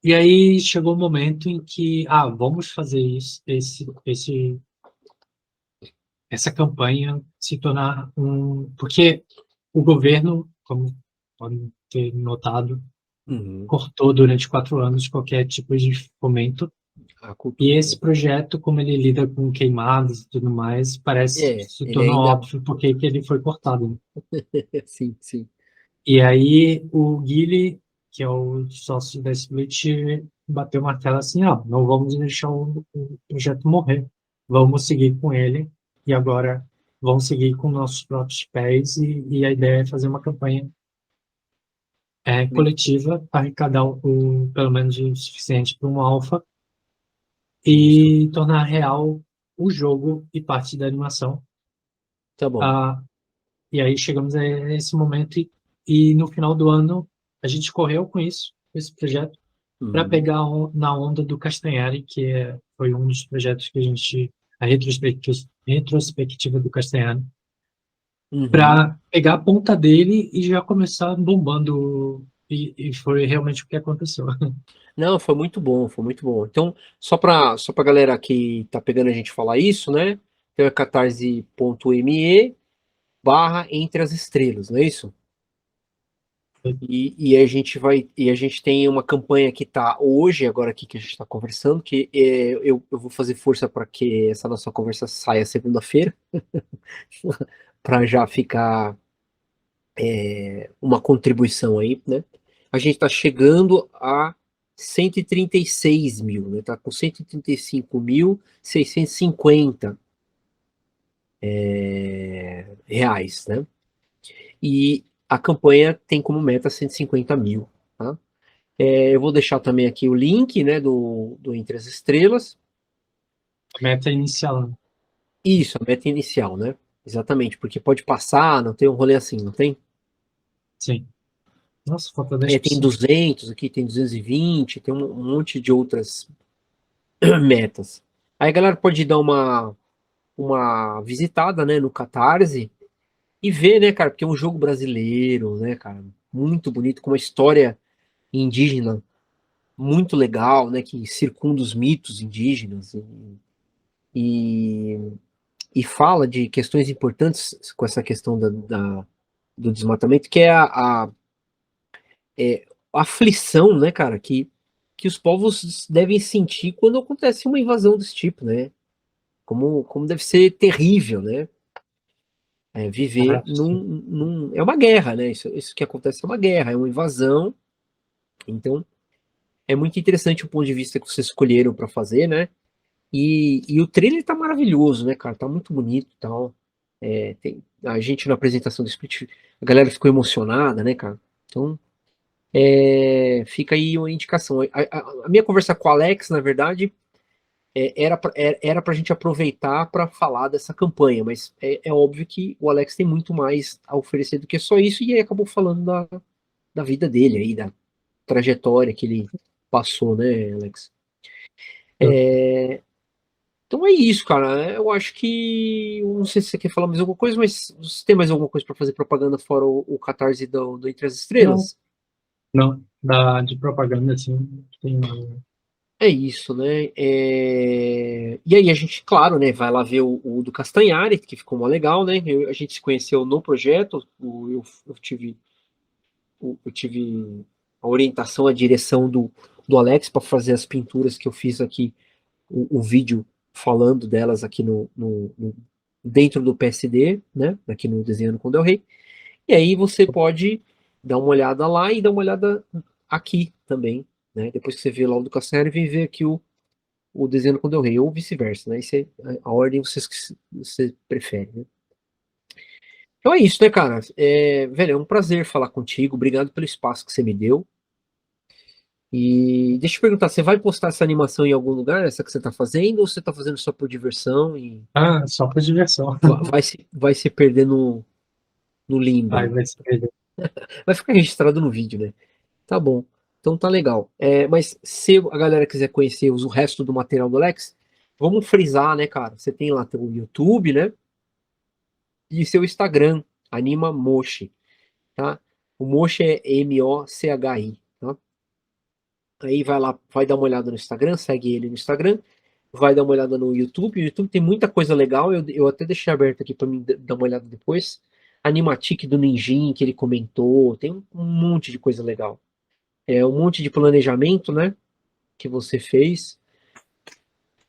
E aí chegou o momento em que, vamos fazer isso, essa campanha se tornar porque o governo, como podem ter notado, Uhum. cortou durante 4 anos qualquer tipo de fomento. A E cultura, né? esse projeto, como ele lida com queimadas e tudo mais, parece se Ele tornou ainda. óbvio porque que ele foi cortado, né? Sim, sim. E aí o Guile, que é o sócio da Split, bateu o martelo assim, não vamos deixar o projeto morrer. Vamos seguir com ele e agora vamos seguir com nossos próprios pés e a ideia é fazer uma campanha coletiva para arrecadar pelo menos o suficiente para um alfa Isso. e tornar real o jogo e parte da animação. Tá bom. Ah, e aí chegamos a esse momento e no final do ano a gente correu com isso, com esse projeto, para Uhum. pegar na onda do Castanhari, foi um dos projetos que a retrospectiva do Castanhari, Uhum. para pegar a ponta dele e já começar bombando. E foi realmente o que aconteceu. Não, foi muito bom, foi muito bom. Então, só pra galera que tá pegando a gente falar isso, né? Tem o catarse.me Entre as Estrelas, não é isso? E a gente tem uma campanha que tá hoje, agora aqui que a gente está conversando, que eu vou fazer força para que essa nossa conversa saia segunda-feira, para já ficar uma contribuição aí, né? A gente está chegando a 136 mil, né? Tá com 135.650 reais, né? E a campanha tem como meta 150 mil, tá? Eu vou deixar também aqui o link, né, do Entre as Estrelas. A meta inicial, né? Isso, a meta inicial, né? Exatamente, porque pode passar, não tem um rolê assim, não tem? Sim. Nossa, falta 10%. Tem 200 aqui, tem 220, tem um monte de outras metas. Aí a galera pode dar uma visitada, né, no Catarse e ver, né, cara, porque é um jogo brasileiro, né, cara, muito bonito, com uma história indígena muito legal, né, que circunda os mitos indígenas e, e fala de questões importantes com essa questão do desmatamento, que é a aflição, né, cara, que os povos devem sentir quando acontece uma invasão desse tipo, né? Como deve ser terrível, né? Viver é uma guerra, né? Isso que acontece é uma guerra, é uma invasão. Então, é muito interessante o ponto de vista que vocês escolheram para fazer, né? E o trailer tá maravilhoso, né, cara? Tá muito bonito e tal. A gente na apresentação do Split, a galera ficou emocionada, né, cara? Então, fica aí uma indicação. A minha conversa com o Alex, na verdade, era pra gente aproveitar para falar dessa campanha, mas é óbvio que o Alex tem muito mais a oferecer do que só isso, e aí acabou falando da vida dele aí, da trajetória que ele passou, né, Alex? Eu- Então é isso, cara. Eu acho que. Não sei se você quer falar mais alguma coisa, mas você tem mais alguma coisa para fazer propaganda fora o Catarse do Entre as Não, Estrelas? não, de propaganda, assim, tem nada. É isso, né? E aí a gente, claro, né, vai lá ver o do Castanhari, que ficou mó legal, né? A gente se conheceu no projeto, eu tive a orientação, a direção do Alex para fazer as pinturas que eu fiz aqui, o vídeo falando delas aqui dentro do PSD, né? Aqui no Desenhando com Del Rey. E aí você pode dar uma olhada lá e dar uma olhada aqui também, né? Depois que você vê lá o do Castanhari, vem ver aqui o Desenhando com Del Rey, ou vice-versa, né? Isso é a ordem você prefere, né? Então é isso, né, cara? Velho, é um prazer falar contigo. Obrigado pelo espaço que você me deu. E deixa eu te perguntar, você vai postar essa animação em algum lugar, essa que você tá fazendo, ou você tá fazendo só por diversão e Ah, só por diversão. vai se perder no limbo Aí aí? vai se perder. Vai ficar registrado no vídeo, né? Tá bom. Então tá legal. Mas se a galera quiser conhecer o resto do material do Alex, vamos frisar, né, cara? Você tem lá teu YouTube, né? E seu Instagram, Anima Mochi, tá? O Mochi é Mochi, tá? Aí vai lá, vai dar uma olhada no Instagram, segue ele no Instagram, vai dar uma olhada no YouTube. O YouTube tem muita coisa legal, eu até deixei aberto aqui para mim dar uma olhada depois. Animatic do Ninjin, que ele comentou, tem um monte de coisa legal. Um monte de planejamento, né, que você fez.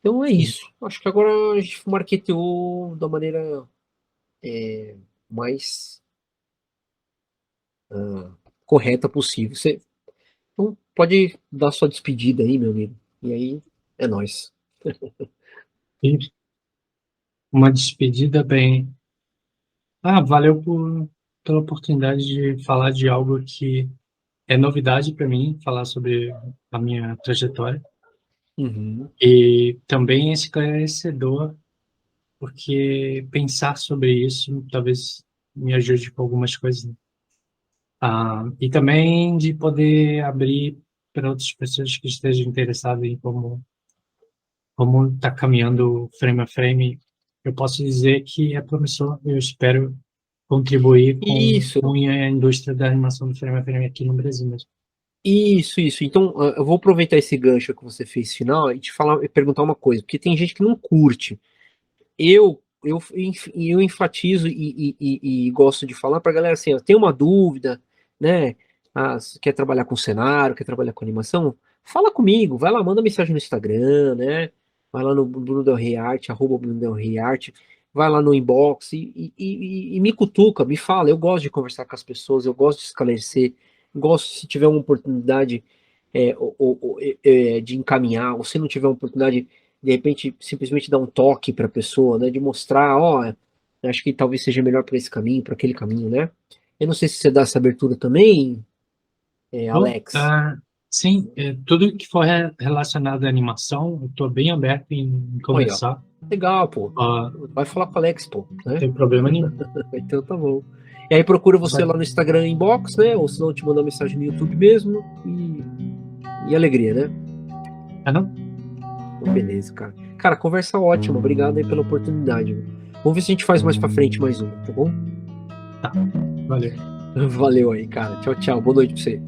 Então é Sim. isso. Acho que agora a gente marketeou da maneira mais correta possível. Então, pode dar sua despedida aí, meu amigo. E aí, é nóis. E uma despedida bem. Ah, valeu pela oportunidade de falar de algo que é novidade para mim, falar sobre a minha trajetória. Uhum. E também é esclarecedor, porque pensar sobre isso talvez me ajude com algumas coisas. E também de poder abrir para outras pessoas que estejam interessadas em como está caminhando frame a frame. Eu posso dizer que é promissor. Eu espero contribuir Isso, com a indústria da animação do frame a frame aqui no Brasil mesmo. isso. Então, eu vou aproveitar esse gancho que você fez final e te falar, e perguntar uma coisa, porque tem gente que não curte. Eu enfatizo e gosto de falar para a galera assim, ó, tem uma dúvida, né? Se quer trabalhar com cenário, quer trabalhar com animação, fala comigo, vai lá, manda mensagem no Instagram, né? Vai lá no Bruno Del Rey Art, @ Bruno Del Rey Art, vai lá no inbox e me cutuca, me fala. Eu gosto de conversar com as pessoas, eu gosto de esclarecer, gosto se tiver uma oportunidade de encaminhar, ou se não tiver uma oportunidade de repente simplesmente dar um toque para a pessoa, né, de mostrar, ó, acho que talvez seja melhor para esse caminho, para aquele caminho, né? Eu não sei se você dá essa abertura também, Bom, Alex. sim, tudo que for relacionado à animação, eu estou bem aberto em Olha, ó, conversar. legal, pô. Ah, Vai falar com o Alex, pô, não né? tem problema nenhum. Então tá bom. E aí procura você Vai. lá no Instagram inbox, né? Ou se não, te mandar mensagem no YouTube mesmo. E alegria, né? Ah, não? Então, beleza, cara. Cara, conversa ótima. Obrigado aí pela oportunidade. Vamos ver se a gente faz mais pra frente mais uma, tá bom? Tá, valeu. Valeu aí, cara. Tchau, tchau. Boa noite pra você.